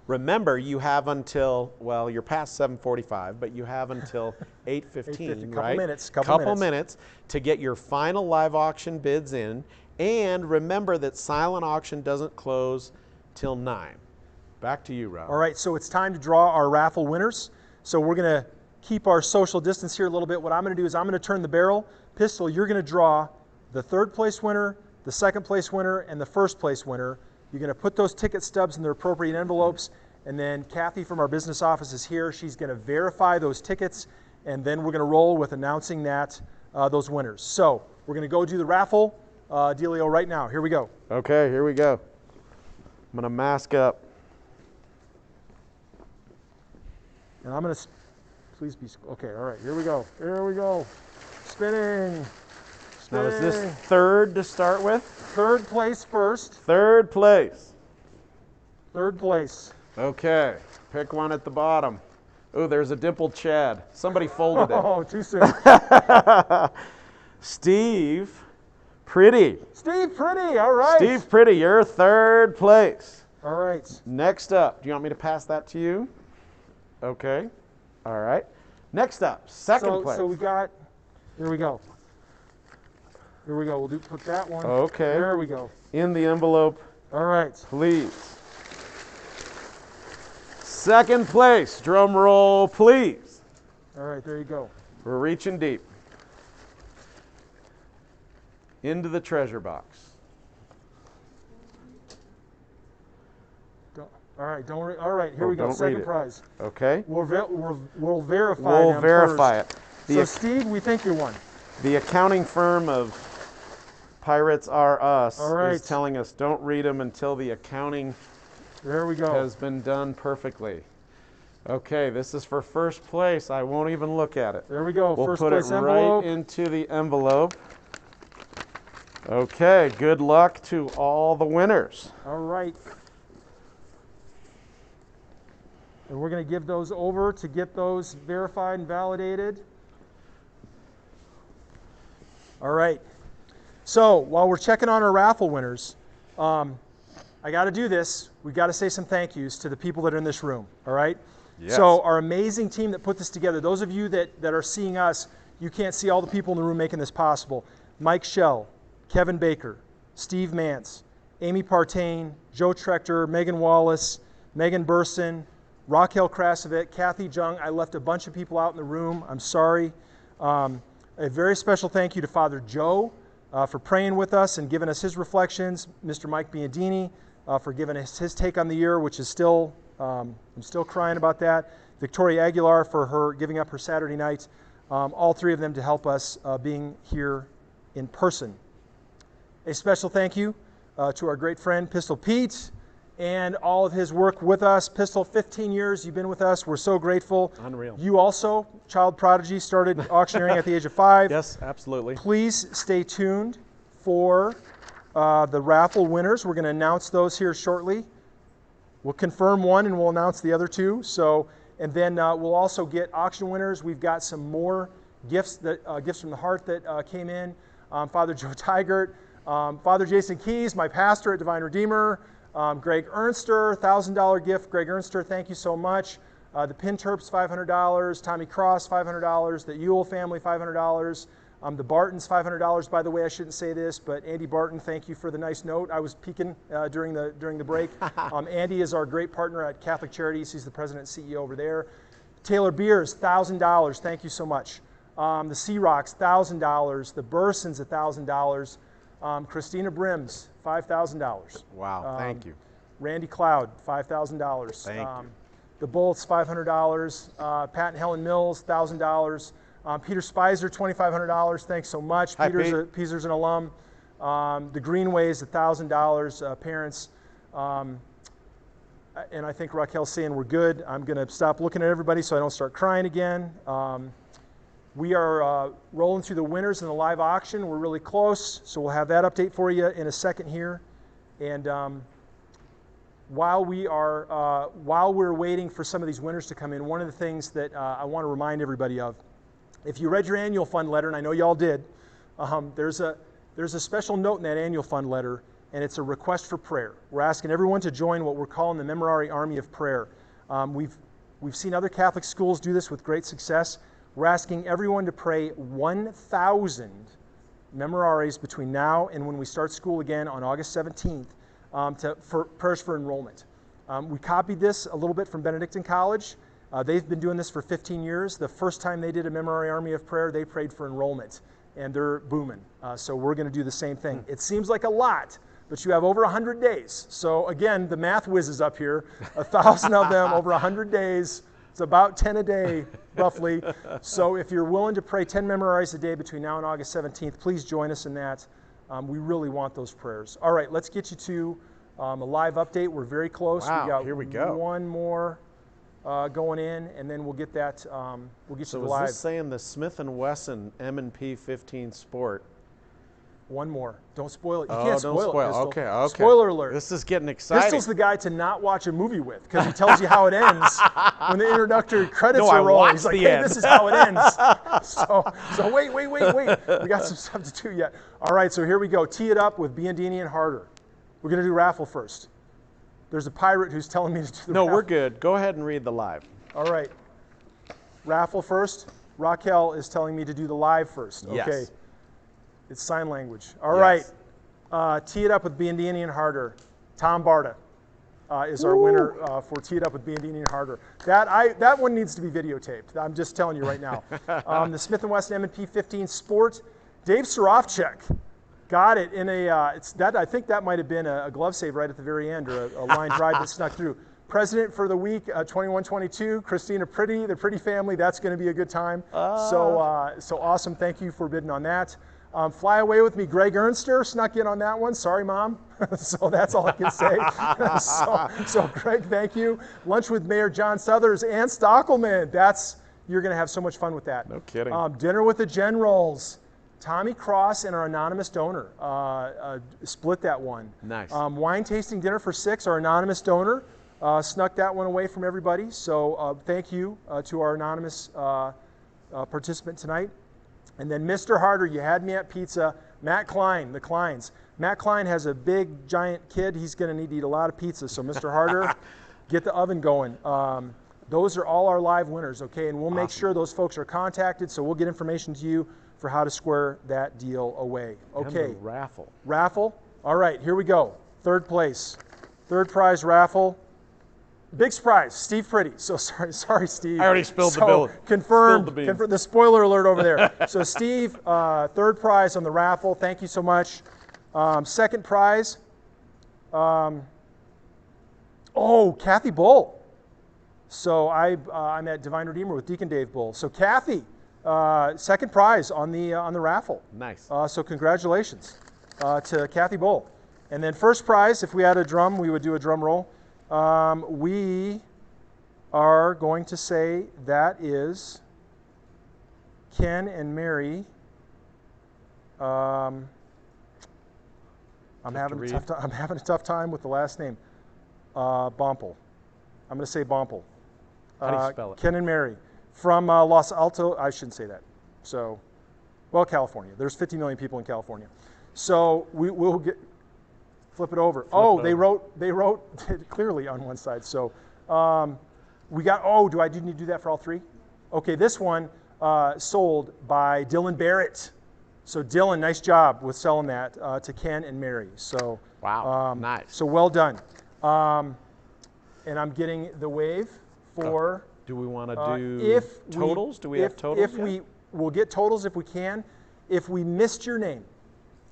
Remember, you have until, well, you're past 7:45, but you have until 8:15, right? Couple minutes to get your final live auction bids in. And remember that silent auction doesn't close till 9. Back to you, Rob. All right, so it's time to draw our raffle winners. So we're going to keep our social distance here a little bit. What I'm going to do is I'm going to turn the barrel. Pistol, you're going to draw the third place winner, the second place winner, and the first place winner. You're going to put those ticket stubs in their appropriate envelopes, and then Kathy from our business office is here. She's going to verify those tickets, and then we're going to roll with announcing that those winners. So we're going to go do the raffle dealio right now. Here we go. Okay, here we go. I'm going to mask up. And I'm going to, please be, okay, all right, here we go. Here we go. Spinning. Now, is this third to start with? Third place first. Third place. Third place. Okay, pick one at the bottom. Oh, there's a dimpled Chad. Somebody folded it. Oh, too soon. Steve Pretty. Steve Pretty, all right. Steve Pretty, you're third place. All right. Next up, do you want me to pass that to you? Okay, all right. Next up, second place. So we got, here we go. Here we go, we'll put that one. Okay. There we go. In the envelope. All right. Please. Second place, drum roll, please. All right, there you go. We're reaching deep. Into the treasure box. All right, all right, here we go, second prize. Okay. We'll verify We'll verify it. So Steve, we think you won. The accounting firm of Pirates R Us is telling us don't read them until the accounting has been done perfectly. Okay, this is for first place. I won't even look at it. There we go, we'll first put place it envelope. right into the envelope. Okay, good luck to all the winners. All right. And we're going to give those over to get those verified and validated. All right. So while we're checking on our raffle winners, I got to do this. We've got to say some thank yous to the people that are in this room. All right. Yes. So our amazing team that put this together, those of you that are seeing us, you can't see all the people in the room making this possible. Mike Schell, Kevin Baker, Steve Mance, Amy Partain, Joe Trechter, Megan Wallace, Megan Burson, Raquel Krasovic, Kathy Jung. I left a bunch of people out in the room. I'm sorry. A very special thank you to Father Joe for praying with us and giving us his reflections. Mr. Mike Biandini for giving us his take on the year, which is still, I'm still crying about that. Victoria Aguilar for her giving up her Saturday night. All three of them to help us being here in person. A special thank you to our great friend Pistol Pete and all of his work with us. Pistol, 15 years you've been with us. We're so grateful. Unreal. You also, child prodigy, started auctioneering at the age of 5. Yes, absolutely. Please stay tuned for the raffle winners. We're going to announce those here shortly. We'll confirm one and we'll announce the other two. So, and then we'll also get auction winners. We've got some more gifts gifts from the heart that came in. Father Joe Tigert, Father Jason Keys, my pastor at Divine Redeemer. Greg Ernster, $1,000 gift. Greg Ernster, thank you so much. The Pinterps, $500. Tommy Cross, $500. The Ewell family, $500. The Bartons, $500. By the way, I shouldn't say this, but Andy Barton, thank you for the nice note. I was peeking during the break. Andy is our great partner at Catholic Charities. He's the president and CEO over there. Taylor Beers, $1,000. Thank you so much. The Sea Rocks, $1,000. The Bursons, $1,000. Christina Brims, $5,000. Wow, thank you. Randy Cloud, $5,000. Thank you. The Bolts, $500. Pat and Helen Mills, $1,000. Peter Spicer, $2,500. Thanks so much. Hi, Peter's an alum. The Greenways, $1,000. Parents. and I think Raquel's saying we're good. I'm going to stop looking at everybody so I don't start crying again. We are rolling through the winners in the live auction. We're really close, so we'll have that update for you in a second here. And while we're waiting for some of these winners to come in, one of the things that I want to remind everybody of, if you read your annual fund letter, and I know you all did, there's a special note in that annual fund letter, and it's a request for prayer. We're asking everyone to join what we're calling the Memorare Army of Prayer. We've seen other Catholic schools do this with great success. We're asking everyone to pray 1,000 Memorares between now and when we start school again on August 17th for prayers for enrollment. We copied this a little bit from Benedictine College. They've been doing this for 15 years. The first time they did a Memorare Army of Prayer, they prayed for enrollment, and they're booming. So we're going to do the same thing. It seems like a lot, but you have over 100 days. So again, the math whizzes up here. 1,000 of them over 100 days. It's about 10 a day, roughly. So if you're willing to pray 10 Memorares a day between now and August 17th, please join us in that. We really want those prayers. All right, let's get you to a live update. We're very close. Wow, here we go. One more going in, and then we'll get that. We'll get you the live. So is this saying the Smith & Wesson M&P 15 Sport? One more. Don't spoil it. You Oh, can't don't spoil spoil. it, Pistol. Okay. Spoiler alert. This is getting exciting. Pistol's the guy to not watch a movie with because he tells you how it ends when the introductory credits are rolling. He's like, hey, this is how it ends. So wait. We got some stuff to do yet. All right, so here we go. Tee it up with Biandini and Harder. We're going to do raffle first. There's a pirate who's telling me to do the raffle. No, we're good. Go ahead and read the live. All right. Raffle first. Raquel is telling me to do the live first. Yes. Okay. It's sign language. All right. Tee it up with Biandini and Harder. Tom Barta is our winner for Tee It Up with Biandini and Harder. That one needs to be videotaped. I'm just telling you right now. The Smith & Wesson M&P 15 Sport. Dave Sarofchek got it in a, I think that might have been a glove save right at the very end, or a line drive that snuck through. President for the week, 21-22, Christina Pretty, the Pretty family. That's going to be a good time. So awesome. Thank you for bidding on that. Fly Away With Me, Greg Ernster snuck in on that one. Sorry, Mom. So that's all I can say. so Greg, thank you. Lunch with Mayor John Suthers and Stockelman. You're going to have so much fun with that. No kidding. Dinner with the Generals. Tommy Cross and our anonymous donor split that one. Nice. Wine tasting dinner for 6, our anonymous donor snuck that one away from everybody. So thank you to our anonymous participant tonight. And then Mr. Harder, you had me at pizza. Matt Klein, the Kleins. Matt Klein has a big, giant kid. He's going to need to eat a lot of pizza. So Mr. Harder, get the oven going. Those are all our live winners, okay? And we'll make sure those folks are contacted, so we'll get information to you for how to square that deal away. Okay. And the raffle. Raffle. All right, here we go. Third place. Third prize raffle. Big surprise, Steve Pretty. So sorry, Steve. I already spilled the bill. Confirmed the spoiler alert over there. So Steve, third prize on the raffle. Thank you so much. Second prize. Kathy Bull. So I'm at Divine Redeemer with Deacon Dave Bull. So Kathy, second prize on the raffle. Nice. So congratulations to Kathy Bull. And then first prize, if we had a drum, we would do a drum roll. We are going to say that is Ken and Mary. I'm having a tough time with the last name. Bompel. I'm going to say Bompel. How do you spell it? Ken and Mary from Los Altos. I shouldn't say that. So, California. There's 50 million people in California. So we'll get. Flip it over. They wrote clearly on one side. So we got, do I need to do that for all three? Okay, this one sold by Dylan Barrett. So Dylan, nice job with selling that to Ken and Mary. So wow, nice. So well done. And I'm getting the wave for. Do we want to do totals? Do we have totals? We'll get totals if we can. If we missed your name.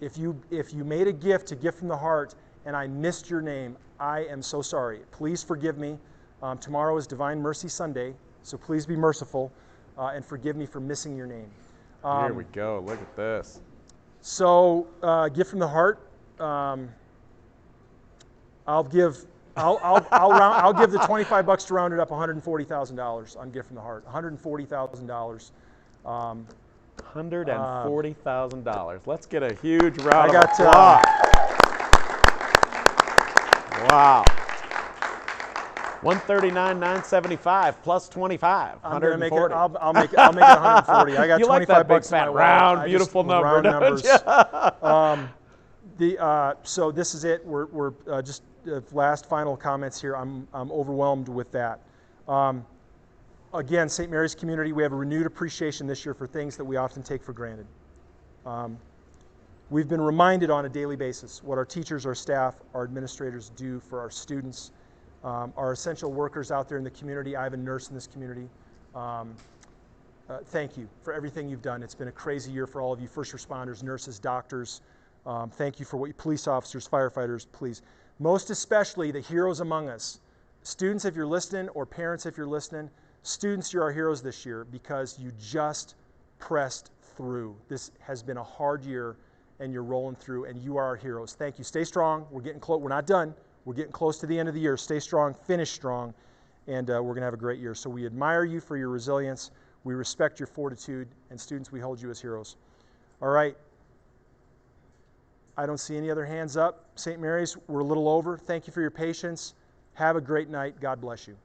If you made a gift from the heart and I missed your name, I am so sorry. Please forgive me. Tomorrow is Divine Mercy Sunday, so please be merciful and forgive me for missing your name. Here we go. Look at this. So, gift from the heart. I'll give I'll give the $25 to round it up, $140,000 on Gift from the Heart. $140,000. $140,000. Let's get a huge round of applause. Wow. $139,975 plus 25. I'm gonna make it. I'll make it 140. I got you 25 like that big bucks in my fat wallet. round, beautiful number, round don't numbers. you? So this is it. We're just last final comments here. I'm overwhelmed with that. Again, St. Mary's community, we have a renewed appreciation this year for things that we often take for granted. We've been reminded on a daily basis what our teachers, our staff, our administrators do for our students, our essential workers out there in the community. I have a nurse in this community. Thank you for everything you've done. It's been a crazy year for all of you, first responders, nurses, doctors. Thank you for what you, police officers, firefighters, please. Most especially the heroes among us. Students, if you're listening, or parents, if you're listening, students, you're our heroes this year because you just pressed through. This has been a hard year, and you're rolling through, and you are our heroes. Thank you. Stay strong. We're getting close. We're not done. We're getting close to the end of the year. Stay strong, finish strong, and we're going to have a great year. So we admire you for your resilience. We respect your fortitude, and students, we hold you as heroes. All right. I don't see any other hands up. St. Mary's, we're a little over. Thank you for your patience. Have a great night. God bless you.